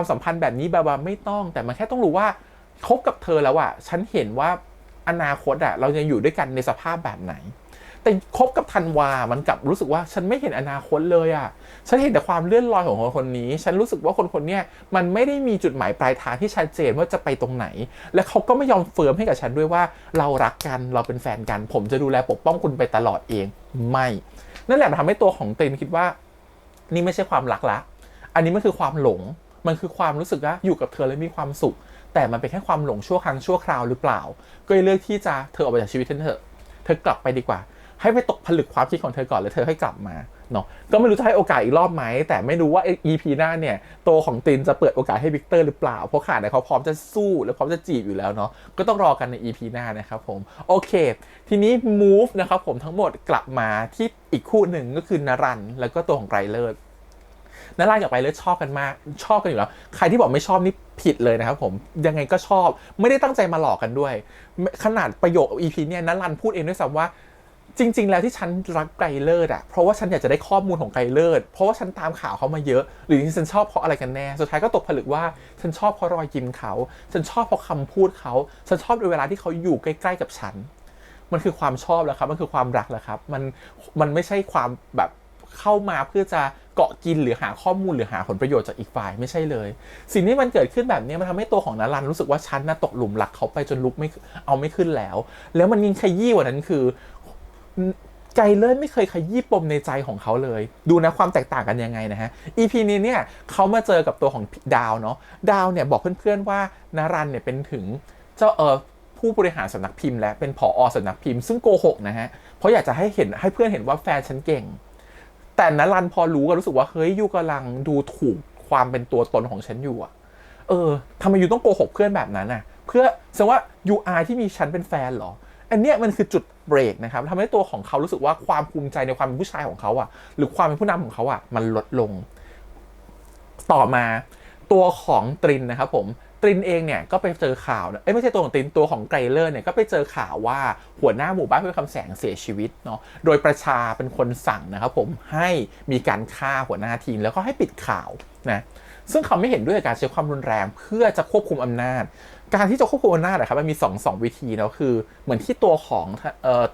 มสัมพันธ์แบบนี้แบบว่าไม่ต้องแต่มันแค่ต้องรู้ว่า คบกับเธอแล้วอะฉันเห็นว่าอนาคตอะเราจะอยู่ด้วยกันในสภาพแบบไหนแต่คบกับธันวามันกลับรู้สึกว่าฉันไม่เห็นอนาคตเลยอะฉันเห็นแต่ความเลื่อนลอยของคนคนนี้ฉันรู้สึกว่าคนคนนี้มันไม่ได้มีจุดหมายปลายทางที่ชัดเจนว่าจะไปตรงไหนและเขาก็ไม่ยอมเฟิร์มให้กับฉันด้วยว่าเรารักกันเราเป็นแฟนกันผมจะดูแลปกป้องคุณไปตลอดเองไม่นั่นแหละมันทำให้ตัวของตินคิดว่านี่ไม่ใช่ความรักละอันนี้มันคือความหลงมันคือความรู้สึกว่าอยู่กับเธอแล้วมีความสุขแต่มันเป็นแค่ความหลงชั่วครั้งชั่วคราวหรือเปล่าก็เลยเลือกที่จะเธอออกไปจากชีวิตเธอกลับไปดีกว่าให้ไปตกผลึกความคิดของเธอก่อนแล้วเธอให้กลับมาเนาะก็ไม่รู้จะให้โอกาสอีกรอบไหมแต่ไม่รู้ว่า EP หน้าเนี่ยตัวของตินจะเปิดโอกาสให้วิกเตอร์หรือเปล่าเพราะขาดเนี่ยเขาพร้อมจะสู้และพร้อมจะจีบอยู่แล้วเนาะก็ต้องรอกันใน EP หน้านะครับผมโอเคทีนี้ move นะครับผมทั้งหมดกลับมาที่อีกคู่หนึ่งก็คือนรันแล้วก็ตัวของไกรเลิศนารากับไกรเลิศชอบกันมากชอบกันอยู่แล้วใครที่บอกไม่ชอบนี่ผิดเลยนะครับผมยังไงก็ชอบไม่ได้ตั้งใจมาหลอกกันด้วยขนาดประโยค EP เนี่ยนารันพูดเองด้วยซ้ำว่าจริงๆแล้วที่ฉันรักไกรเลิศอ่ะเพราะว่าฉันอยากจะได้ข้อมูลของไกรเลิศเพราะว่าฉันตามข่าวเขามาเยอะหรือที่ฉันชอบเพราะอะไรกันแน่สุดท้ายก็ตกผลึกว่าฉันชอบเพราะรอยยิ้มเขาฉันชอบเพราะคำพูดเขาฉันชอบในเวลาที่เขาอยู่ใกล้ๆกับฉันมันคือความชอบแล้วครับมันคือความรักแล้วครับมันไม่ใช่ความแบบเข้ามาเพื่อจะเกาะกินหรือหาข้อมูลหรือหาผลประโยชน์จากอีกฝ่ายไม่ใช่เลยสิ่งที่มันเกิดขึ้นแบบนี้มันทำให้ตัวของนารันรู้สึกว่าฉันน่ะตกหลุมรักเขาไปจนลุกไม่เอาไม่ขึ้นแล้วมันยิ่งขยี้กว่านั้นคือไกรเลิศไม่เคยขยี้ปมในใจของเขาเลยดูนะความแตกต่างกันยังไงนะฮะ EP นี้เนี่ยเขามาเจอกับตัวของดาวเนาะดาวเนี่ยบอกเพื่อนๆว่านารันเนี่ยเป็นถึงเจ้าผู้บริหารสำนักพิมพ์และเป็นผอ.สำนักพิมพ์ซึ่งโกหกนะฮะเพราะอยากจะให้เพื่อนเห็นว่าแฟนฉันเก่งแต่นรันพอรู้ก็รู้สึกว่าเฮ้ยยูกำลังดูถูกความเป็นตัวตนของฉันอยู่อะทำไมยูต้องโกหกเพื่อนแบบนั้นอะเพื่อแสดงว่ายูอายที่มีฉันเป็นแฟนเหรออันเนี้ยมันคือจุดเบรกนะครับทำให้ตัวของเขารู้สึกว่าความภูมิใจในความเป็นผู้ชายของเขาอะหรือความเป็นผู้นำของเขาอะมันลดลงต่อมาตัวของตรินนะครับผมตรินเองเนี่ยก็ไปเจอข่าวไม่ใช่ตัวของตรินตัวของไกรเลิศเนี่ยก็ไปเจอข่าวว่าหัวหน้าหมู่บ้านห้วยคำแสงเสียชีวิตเนาะโดยประชาเป็นคนสั่งนะครับผมให้มีการฆ่าหัวหน้าทีมแล้วก็ให้ปิดข่าวนะซึ่งเขาไม่เห็นด้วยกับการใช้ความรุนแรงเพื่อจะควบคุมอำนาจการที่จะควบคุมอำนาจนะครับมันมี2วิธีเนาะคือเหมือนที่ตัวของ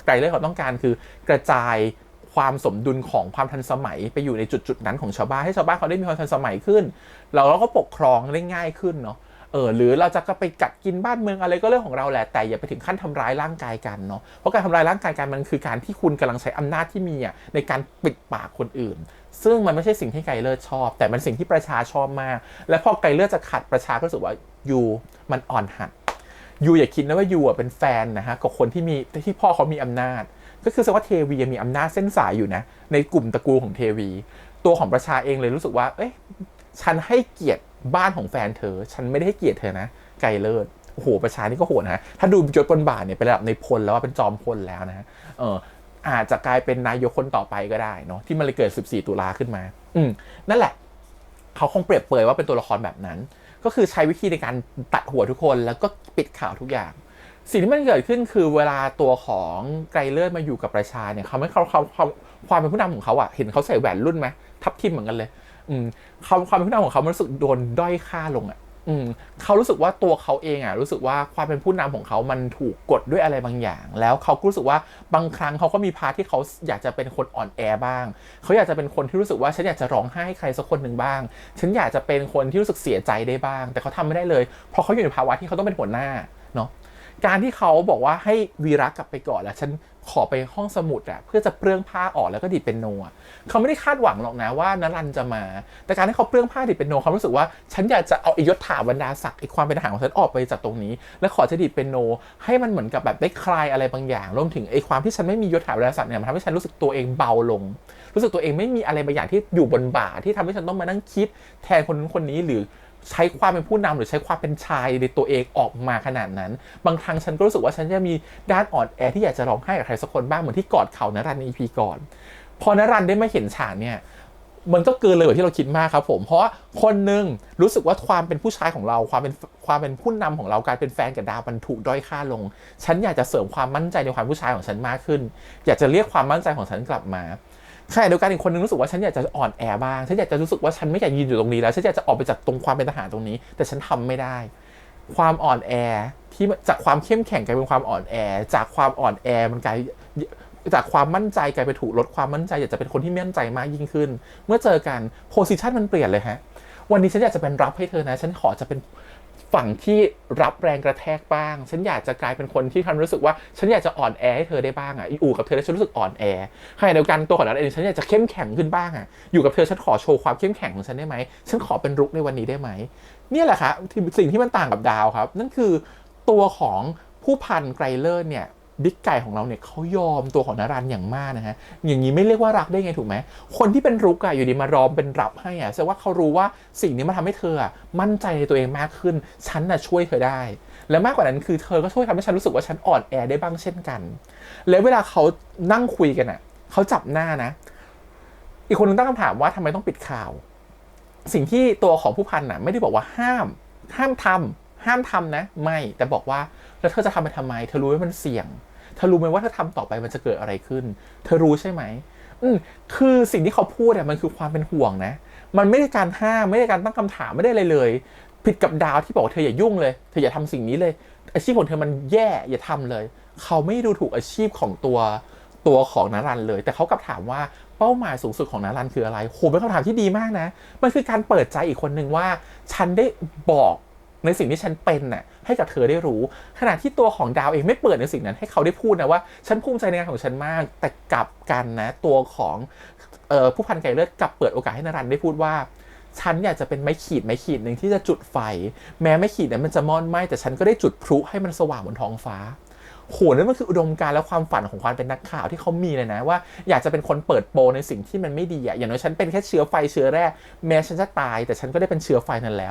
ไกรเลิศเขาต้องการคือกระจายความสมดุลของความทันสมัยไปอยู่ในจุดนั้นของชาวบ้านให้ชาวบ้านเขาได้มีความทันสมัยขึ้นเราก็ปกครองได้ง่ายขึ้นเนาะหรือเราจะไปกัดกินบ้านเมืองอะไรก็เรื่องของเราแหละแต่อย่าไปถึงขั้นทำร้ายร่างกายกันเนาะเพราะการทำร้ายร่างกายกันมันคือการที่คุณกำลังใช้อำนาจที่มีในการปิดปากคนอื่นซึ่งมันไม่ใช่สิ่งที่ไกรเลิศชอบแต่มันสิ่งที่ประชาชอบมากและพอไกรเลิศจะขัดประชาก็รู้สึกว่ายูมันอ่อนหัดยูอย่าคิดนะว่ายูเป็นแฟนนะฮะกับคนที่พ่อเขามีอำนาจก็คือแสดงว่าเทวีมีอำนาจเส้นสายอยู่นะในกลุ่มตระกูลของเทวีตัวของประชาเองเลยรู้สึกว่าฉันให้เกียรติบ้านของแฟนเธอฉันไม่ได้ให้เกียรติเธอนะไกรเลิศโอ้โหประชานี่ก็โหดนะถ้าดูยศบนบ่าเนี่ยเป็นระดับในพลแล้วว่าเป็นจอมพลแล้วนะอาจจะกลายเป็นนายกคนต่อไปก็ได้เนาะที่มันเลยเกิด14ตุลาขึ้นมานั่นแหละเขาคงเปรียบเปรยว่าเป็นตัวละครแบบนั้นก็คือใช้วิธีในการตัดหัวทุกคนแล้วก็ปิดข่าวทุกอย่างสิ่งที่มันเกิดขึ้นคือเวลาตัวของไกรเลิศมาอยู่กับประชาเนี่ยเขาไม่ความเป็นผู้นำของเขาเห็นเขาใส่แหวนรุ่นไหมทับทิมเหมือนกันเลยความเป็นผู้นำของเขามันรู้สึกโดนด้อยค่าลงเขารู้สึกว่าตัวเขาเองรู้สึกว่าความเป็นผู้นำของเขามันถูกกดด้วยอะไรบางอย่างแล้วเขารู้สึกว่าบางครั้งเขาก็มีพาร์ทที่เขาอยากจะเป็นคนอ่อนแอบ้างเขาอยากจะเป็นคนที่รู้สึกว่าฉันอยากจะร้องไห้ให้ใครสักคนหนึ่งบ้างฉันอยากจะเป็นคนที่รู้สึกเสียใจได้บ้างแต่เขาทำไม่ได้เลยเพราะเขาอยู่ในภาวะที่เขาต้องเป็นหัวหน้าเนาะการที่เขาบอกว่าให้วีระกลับไปก่อนแล้วฉันขอไปห้องสมุดเพื่อจะเปลื้องผ้าออกแล้วก็ดีดเปียโนเขาไม่ได้คาดหวังหรอกนะว่านรันจะมาแต่การที่เขาเปลื้องผ้าดีดเปียโนเขารู้สึกว่าฉันอยากจะเอายศถาบรรดาศักดิ์ความเป็นทหารของฉันออกไปจากตรงนี้และขอจะดีดเปียโนให้มันเหมือนกับแบบได้คลายอะไรบางอย่างรวมถึงความที่ฉันไม่มียศถาบรรดาศักดิ์เนี่ยมันทำให้ฉันรู้สึกตัวเองเบาลงรู้สึกตัวเองไม่มีอะไรบางอย่างที่อยู่บนบ่าที่ทำให้ฉันต้องมานั่งคิดแทนคนนู้นคนนี้หรือใช้ความเป็นผู้นำหรือใช้ความเป็นชายในตัวเองออกมาขนาดนั้นบางครั้งฉันก็รู้สึกว่าฉันจะมีด้านอ่อนแอที่อยากจะร้องไห้กับใครสักคนบ้างเหมือนที่กอดเข่านรันใน EP ก่อนพอนรันได้มาเห็นฉากเนี่ยมันก็เกินเลยกว่าที่เราคิดมากครับผมเพราะว่าคนนึงรู้สึกว่าความเป็นผู้ชายของเราความเป็นผู้นำของเราการเป็นแฟนกับดาวมันถูกด้อยค่าลงฉันอยากจะเสริมความมั่นใจในความผู้ชายของฉันมากขึ้นอยากจะเรียกความมั่นใจของฉันกลับมาใช่เดียวกันอีกคนนึงรู้สึกว่าฉันอยากจะอ่อนแอบ้างฉันอยากจะรู้สึกว่าฉันไม่อยากยืนอยู่ตรงนี้แล้วฉันอยากจะออกไปจากตรงความเป็นทหารตรงนี้แต่ฉันทำไม่ได้ ความอ่อนแอที่จากความเข้มแข็งกลายเป็นความอ่อนแอจากความอ่อนแอมันกลายจากความมั่นใจกลายไปถูกลดความมั่นใจอยากจะเป็นคนที่มั่นใจมากยิ่งขึ้นเมื่อเจอกันโพสิชันมันเปลี่ยนเลยฮะวันนี้ฉันอยากจะเป็นรับให้เธอนะฉันขอจะเป็นฝั่งที่รับแรงกระแทกบ้างฉันอยากจะกลายเป็นคนที่ทำรู้สึกว่าฉันอยากจะอ่อนแอให้เธอได้บ้างอ่ะอยู่กับเธอแล้วฉันรู้สึกอ่อนแอขณะเดียวกันตัวของเราเองฉันอยากจะเข้มแข็งขึ้นบ้างอ่ะอยู่กับเธอฉันขอโชว์ความเข้มแข็งของฉันได้ไหมฉันขอเป็นรุกในวันนี้ได้ไหมเนี่ยแหละครับสิ่งที่มันต่างกับดาวครับนั่นคือตัวของผู้พันไกรเลิศเนี่ยบิ๊กไก่ของเราเนี่ยเขายอมตัวของนรันอย่างมากนะฮะอย่างนี้ไม่เรียกว่ารักได้ไงถูกไหมคนที่เป็นรุกอะอยู่ดีมารอมเป็นรับให้อะแสดงว่าเขารู้ว่าสิ่งนี้มันทำให้เธอมั่นใจในตัวเองมากขึ้นฉันน่ะช่วยเธอได้และมากกว่านั้นคือเธอก็ช่วยทำให้ฉันรู้สึกว่าฉันอ่อนแอได้บ้างเช่นกันแล้วเวลาเขานั่งคุยกันอะเขาจับหน้านะอีกคนนึงตั้งคำถามว่าทำไมต้องปิดข่าวสิ่งที่ตัวของผู้พันน่ะไม่ได้บอกว่าห้ามทำนะไม่แต่บอกว่าแล้วเธอจะทำไปทำไมเธอรู้ว่ามันเสี่ยงเธอรู้ไหมว่าถ้าทำต่อไปมันจะเกิดอะไรขึ้นเธอรู้ใช่ไหมคือสิ่งที่เขาพูดมันคือความเป็นห่วงนะมันไม่ได้การห้ามไม่ได้การตั้งคำถามไม่ได้อะไรเลยผิดกับดาวที่บอกเธออย่ายุ่งเลยเธออย่าทำสิ่งนี้เลยอาชีพของเธอมันแย่อย่าทำเลยเขาไม่ดูถูกอาชีพของตัวของนรันเลยแต่เขากลับถามว่าเป้าหมายสูงสุดของนรันคืออะไรโหเป็นคำถามที่ดีมากนะมันคือการเปิดใจอีกคนนึงว่าฉันได้บอกในสิ่งที่ฉันเป็นน่ะให้กับเธอได้รู้ขณะที่ตัวของดาวเองไม่เปิดในสิ่งนั้นให้เขาได้พูดนะว่าฉันภูมิใจในงานของฉันมากแต่กลับกันนะตัวของผู้พันไก่เลือดกลับเปิดโอกาสให้นรันได้พูดว่าฉันอยากจะเป็นไม้ขีดหนึ่งที่จะจุดไฟแม้ไม้ขีดนั้นมันจะมอดไหม้แต่ฉันก็ได้จุดพลุให้มันสว่างบนท้องฟ้าโหนั่นมันคืออุดมการณ์และความฝันของความเป็นนักข่าวที่เขามีเลยนะว่าอยากจะเป็นคนเปิดโปงในสิ่งที่มันไม่ดีอย่างน้อยฉันเป็นแค่เชื้อไฟเชื้อแรกแม้ฉันจะตายแต่ฉันก็ได้เป็นเชื้อไฟนั้นแล้ว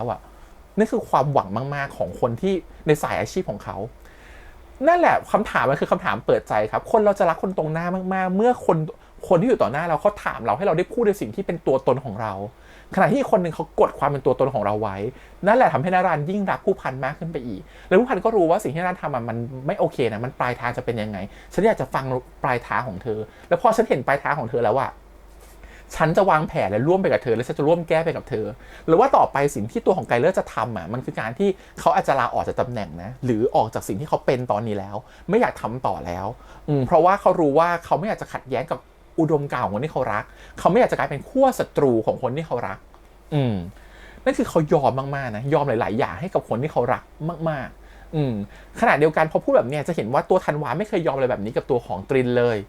นั่นคือความหวังมากๆของคนที่ในสายอาชีพของเขานั่นแหละคำถามมันคือคำถามเปิดใจครับคนเราจะรักคนตรงหน้ามากๆเมื่อคนที่อยู่ต่อหน้าเราเขาถามเราให้เราได้พูดในสิ่งที่เป็นตัวตนของเราขณะที่คนหนึ่งเขากดความเป็นตัวตนของเราไว้นั่นแหละทำให้นรันยิ่งรักผู้พันมากขึ้นไปอีกแล้วผู้พันก็รู้ว่าสิ่งที่นรันทำมันไม่โอเคนะมันปลายทางจะเป็นยังไงฉันอยากจะฟังปลายทางของเธอแล้วพอฉันเห็นปลายทางของเธอแล้วฉันจะวางแผนและร่วมไปกับเธอและฉันจะร่วมแก้ไปกับเธอหรือว่าต่อไปสิ่งที่ตัวของไกเลอร์จะทำมันคือการที่เขาอาจจะลาออกจากตำแหน่งนะหรือออกจากสิ่งที่เขาเป็นตอนนี้แล้วไม่อยากทำต่อแล้วเพราะว่าเขารู้ว่าเขาไม่อยากจะขัดแย้งกับอุดมการณ์ของคนที่เขารักเขาไม่อยากจะกลายเป็นขั้วศัตรูของคนที่เขารักนั่นคือเขายอมมากๆนะยอมหลายๆอย่างให้กับคนที่เขารักมากๆขณะเดียวกันพอพูดแบบนี้จะเห็นว่าตัวธันวาไม่เคยยอมอะไรแบบนี้กับตัวของตรินเลย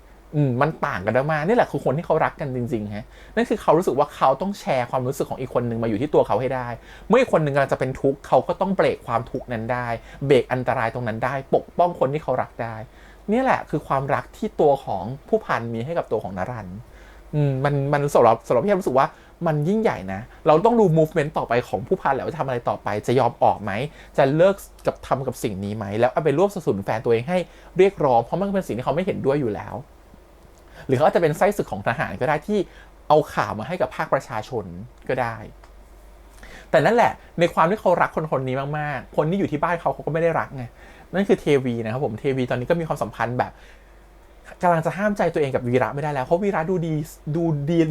มันต่างกันมากนี่แหละคือคนที่เขารักกันจริงๆฮะนั่นคือเขารู้สึกว่าเขาต้องแชร์ความรู้สึกของอีกคนนึงมาอยู่ที่ตัวเขาให้ได้เมื่ออีกคนนึงกำลังจะเป็นทุกข์เขาก็ต้องเบรกความทุกข์นั้นได้เบรกอันตรายตรงนั้นได้ปกป้องคนที่เขารักได้นี่แหละคือความรักที่ตัวของผู้พันมีให้กับตัวของนรันมันสำหรับพี่รู้สึกว่ามันยิ่งใหญ่นะเราต้องดู movement ต่อไปของผู้พันแล้วจะทำอะไรต่อไปจะยอมออกไหมจะเลิกกับทำกับสิ่งนี้ไหมแล้วเอาไปร่วมสนับสนุนแฟนตัวเองให้เรียกร้องเพราะมันเป็นสิ่งที่เขาไม่เห็นด้วยอยู่แล้วหรือเขาอาจจะเป็นไส้ศึกของทหารก็ได้ที่เอาข่าวมาให้กับภาคประชาชนก็ได้แต่นั่นแหละในความที่เขารักคนนี้มากๆคนที่อยู่ที่บ้านเขาก็ไม่ได้รักไงนั่นคือเทวีนะครับผมเทวีตอนนี้ก็มีความสัมพันธ์แบบกำลังจะห้ามใจตัวเองกับวีระไม่ได้แล้วเพราะวีระ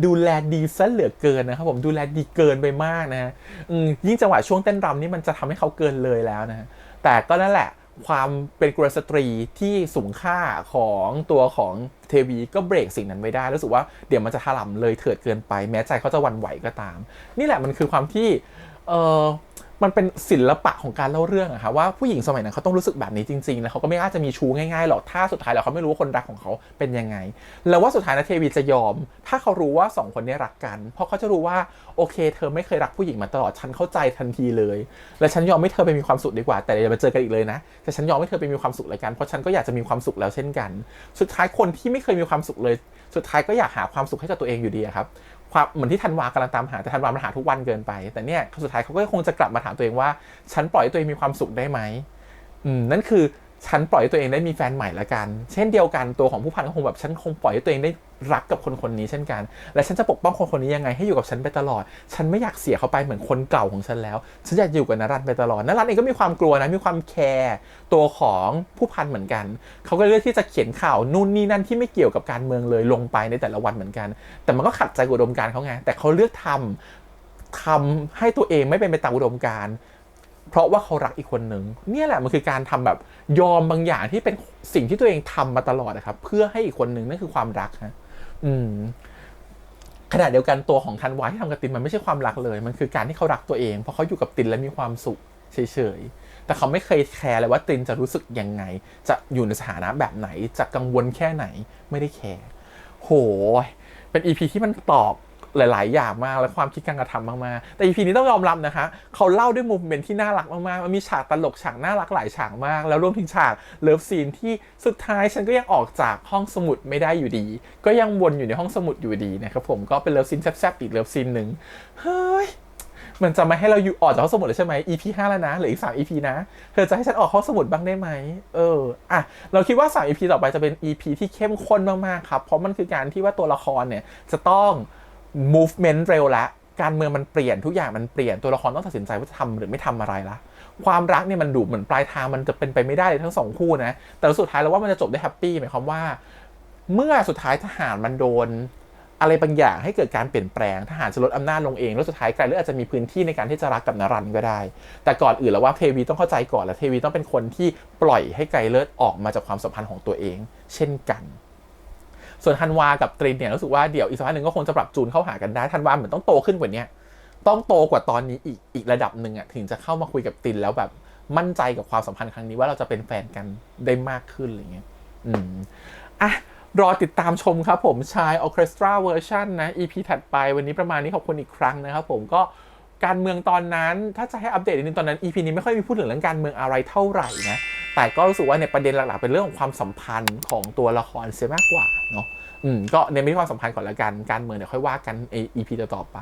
ดูแลดีซะเหลือเกินนะครับผมดูแลดีเกินไปมากนะยิ่งจังหวะช่วงเต้นรำนี่มันจะทำให้เขาเกินเลยแล้วนะแต่ก็นั่นแหละความเป็นกุลสตรีที่สูงค่าของตัวของเทวีก็เบรกสิ่งนั้นไว้ได้รู้สึกว่าเดี๋ยวมันจะถล่มเลยเถิดเกินไปแม้ใจเขาจะหวั่นไหวก็ตามนี่แหละมันคือความที่มันเป็นศิลปะของการเล่าเรื่องอะค่ะว่าผู้หญิงสมัยนั้นเขาต้องรู้สึกแบบนี้จริงๆแล้วเขาก็ไม่อาจจะมีชู้ง่ายๆหรอกถ้าสุดท้ายแล้วเขาไม่รู้ว่าคนรักของเขาเป็นยังไงแล้วว่าสุดท้ายนะเทวีจะยอมถ้าเขารู้ว่า2คนนี้รักกันเพราะเขาจะรู้ว่าโอเคเธอไม่เคยรักผู้หญิงมาตลอดฉันเข้าใจทันทีเลยและฉันยอมให้เธอไปมีความสุขดีกว่าแต่อย่ามาเจอกันอีกเลยนะแต่ฉันยอมให้เธอไปมีความสุขเลยกันเพราะฉันก็อยากจะมีความสุขแล้วเช่นกันสุดท้ายคนที่ไม่เคยมีความสุขเลยสุดท้ายก็อยากหาความสุขให้กับตัวเองอยู่ดีครับความเหมือนที่ธันวากำลังตามหาแต่ธันวามันหาทุกวันเกินไปแต่เนี่ยสุดท้ายเขาก็คงจะกลับมาถามตัวเองว่าฉันปล่อยให้ตัวเองมีความสุขได้ไหมนั่นคือฉันปล่อยให้ตัวเองได้มีแฟนใหม่ละกันเช่นเดียวกันตัวของผู้พันก็คงแบบฉันคงปล่อยให้ตัวเองได้รักกับคนนี้เช่นกันและฉันจะปกป้องคนนี้ยังไงให้อยู่กับฉันไปตลอดฉันไม่อยากเสียเขาไปเหมือนคนเก่าของฉันแล้วฉันอยากอยู่กับนรันไปตลอดนรันเองก็มีความกลัวนะมีความแคร์ตัวของผู้พันเหมือนกันเขาก็เลือกที่จะเขียนข่าวนู่นนี่นั่นที่ไม่เกี่ยวกับการเมืองเลยลงไปในแต่ละวันเหมือนกันแต่มันก็ขัดใจอุดมการณ์เขาไงแต่เขาเลือกทำให้ตัวเองไม่เป็นไปตามอุดมการณ์ เพราะว่าเขารักอีกคนหนึ่งเนี่ยแหละมันคือการทำแบบยอมบางอย่างที่เป็นสิ่งที่ตัวเองทำมาตลอดนะครับเพื่อให้อีกคนหนึ่งนั่นคือความรักฮะขณะเดียวกันตัวของธันวาที่ทำกับตินมันไม่ใช่ความรักเลยมันคือการที่เขารักตัวเองเพราะเขาอยู่กับตินและมีความสุขเฉยๆแต่เขาไม่เคยแคร์เลยว่าตินจะรู้สึกยังไงจะอยู่ในสถานะแบบไหนจะกังวลแค่ไหนไม่ได้แคร์โหเป็น EP ที่มันตอบหลายๆอย่างมากและความคิดการกระทำมากๆแต่ EP นี้ต้องยอมรับนะคะเขาเล่าด้วยมุมเมนที่น่ารักมากๆมันมีฉากตลกฉากน่ารักหลายฉากมากแล้วรวมถึงฉากเลิฟซีนที่สุดท้ายฉันก็ยังออกจากห้องสมุดไม่ได้อยู่ดีก็ยังวนอยู่ในห้องสมุดอยู่ดีนะครับผมก็เป็นเลิฟซีนแซ่บๆอีกเลิฟซีนหนึ่งเฮ้ยมันจะไม่ให้เราอยู่ออกจากห้องสมุดเลยใช่ไหม EP 5แล้วนะเหลืออีก3 EP นะเธอจะให้ฉันออกห้องสมุดบ้างได้ไหมเราคิดว่า3 EP ต่อไปจะเป็น EP ที่เข้มข้นมากๆครับเพราะมันคือการที่ว่าตัวละครเนี่ยจะต้องmovement เร็วละการเมืองมันเปลี่ยนทุกอย่างมันเปลี่ยนตัวละครต้องตัดสินใจว่าจะทำหรือไม่ทำอะไรละความรักเนี่ยมันดูเหมือนปลายทางมันจะเป็นไปไม่ได้เลยทั้งสองคู่นะแต่สุดท้ายแล้วว่ามันจะจบได้แฮปปี้หมายความว่าเมื่อสุดท้ายทหารมันโดนอะไรบางอย่างให้เกิดการเปลี่ยนแปลงทหารจะลดอำนาจลงเองแล้วสุดท้ายไกลเลือดอาจจะมีพื้นที่ในการที่จะรักกับนรันก็ได้แต่ก่อนอื่นแล้วว่าเทวีต้องเข้าใจก่อนและเทวีต้องเป็นคนที่ปล่อยให้ไกลเลือดออกมาจากความสัมพันธ์ของตัวเองเช่นกันส่วนธันวากับตรินเนี่ยรู้สึกว่าเดี๋ยวอีกสักพักหนึ่งก็คงจะปรับจูนเข้าหากันได้ธันวาเหมือนต้องโตขึ้นกว่านี้ต้องโตกว่าตอนนี้อีกระดับหนึ่งถึงจะเข้ามาคุยกับตรินแล้วแบบมั่นใจกับความสัมพันธ์ครั้งนี้ว่าเราจะเป็นแฟนกันได้มากขึ้นอะไรเงี้ยรอติดตามชมครับผมชายออเคสตราเวอร์ชันนะ EP ถัดไปวันนี้ประมาณนี้ขอบคุณอีกครั้งนะครับผมก็การเมืองตอนนั้นถ้าจะให้อัปเดตนิดนึงตอนนั้น EP นี้ไม่ค่อยมีพูดถึงเรื่องการเมืองอะไรเท่าไหร่นะแต่ก็รู้สึกว่าในประเด็นหลักๆเป็นเรื่องของความสัมพันธ์ของตัวละครเสียมากกว่าเนาะก็เน้นไปที่ความสัมพันธ์ก่อนละกันการเมืองเดี๋ยวค่อยว่ากัน EP ต่อไป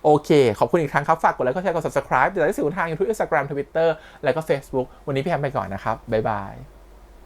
โอเคขอบคุณอีกครั้งครับฝากกดไลค์กดแชร์กด Subscribe จะได้สื่อทาง YouTube Instagram Twitter แล้วก็ Facebook วันนี้พี่แฮมไปก่อนนะครับบ๊ายบาย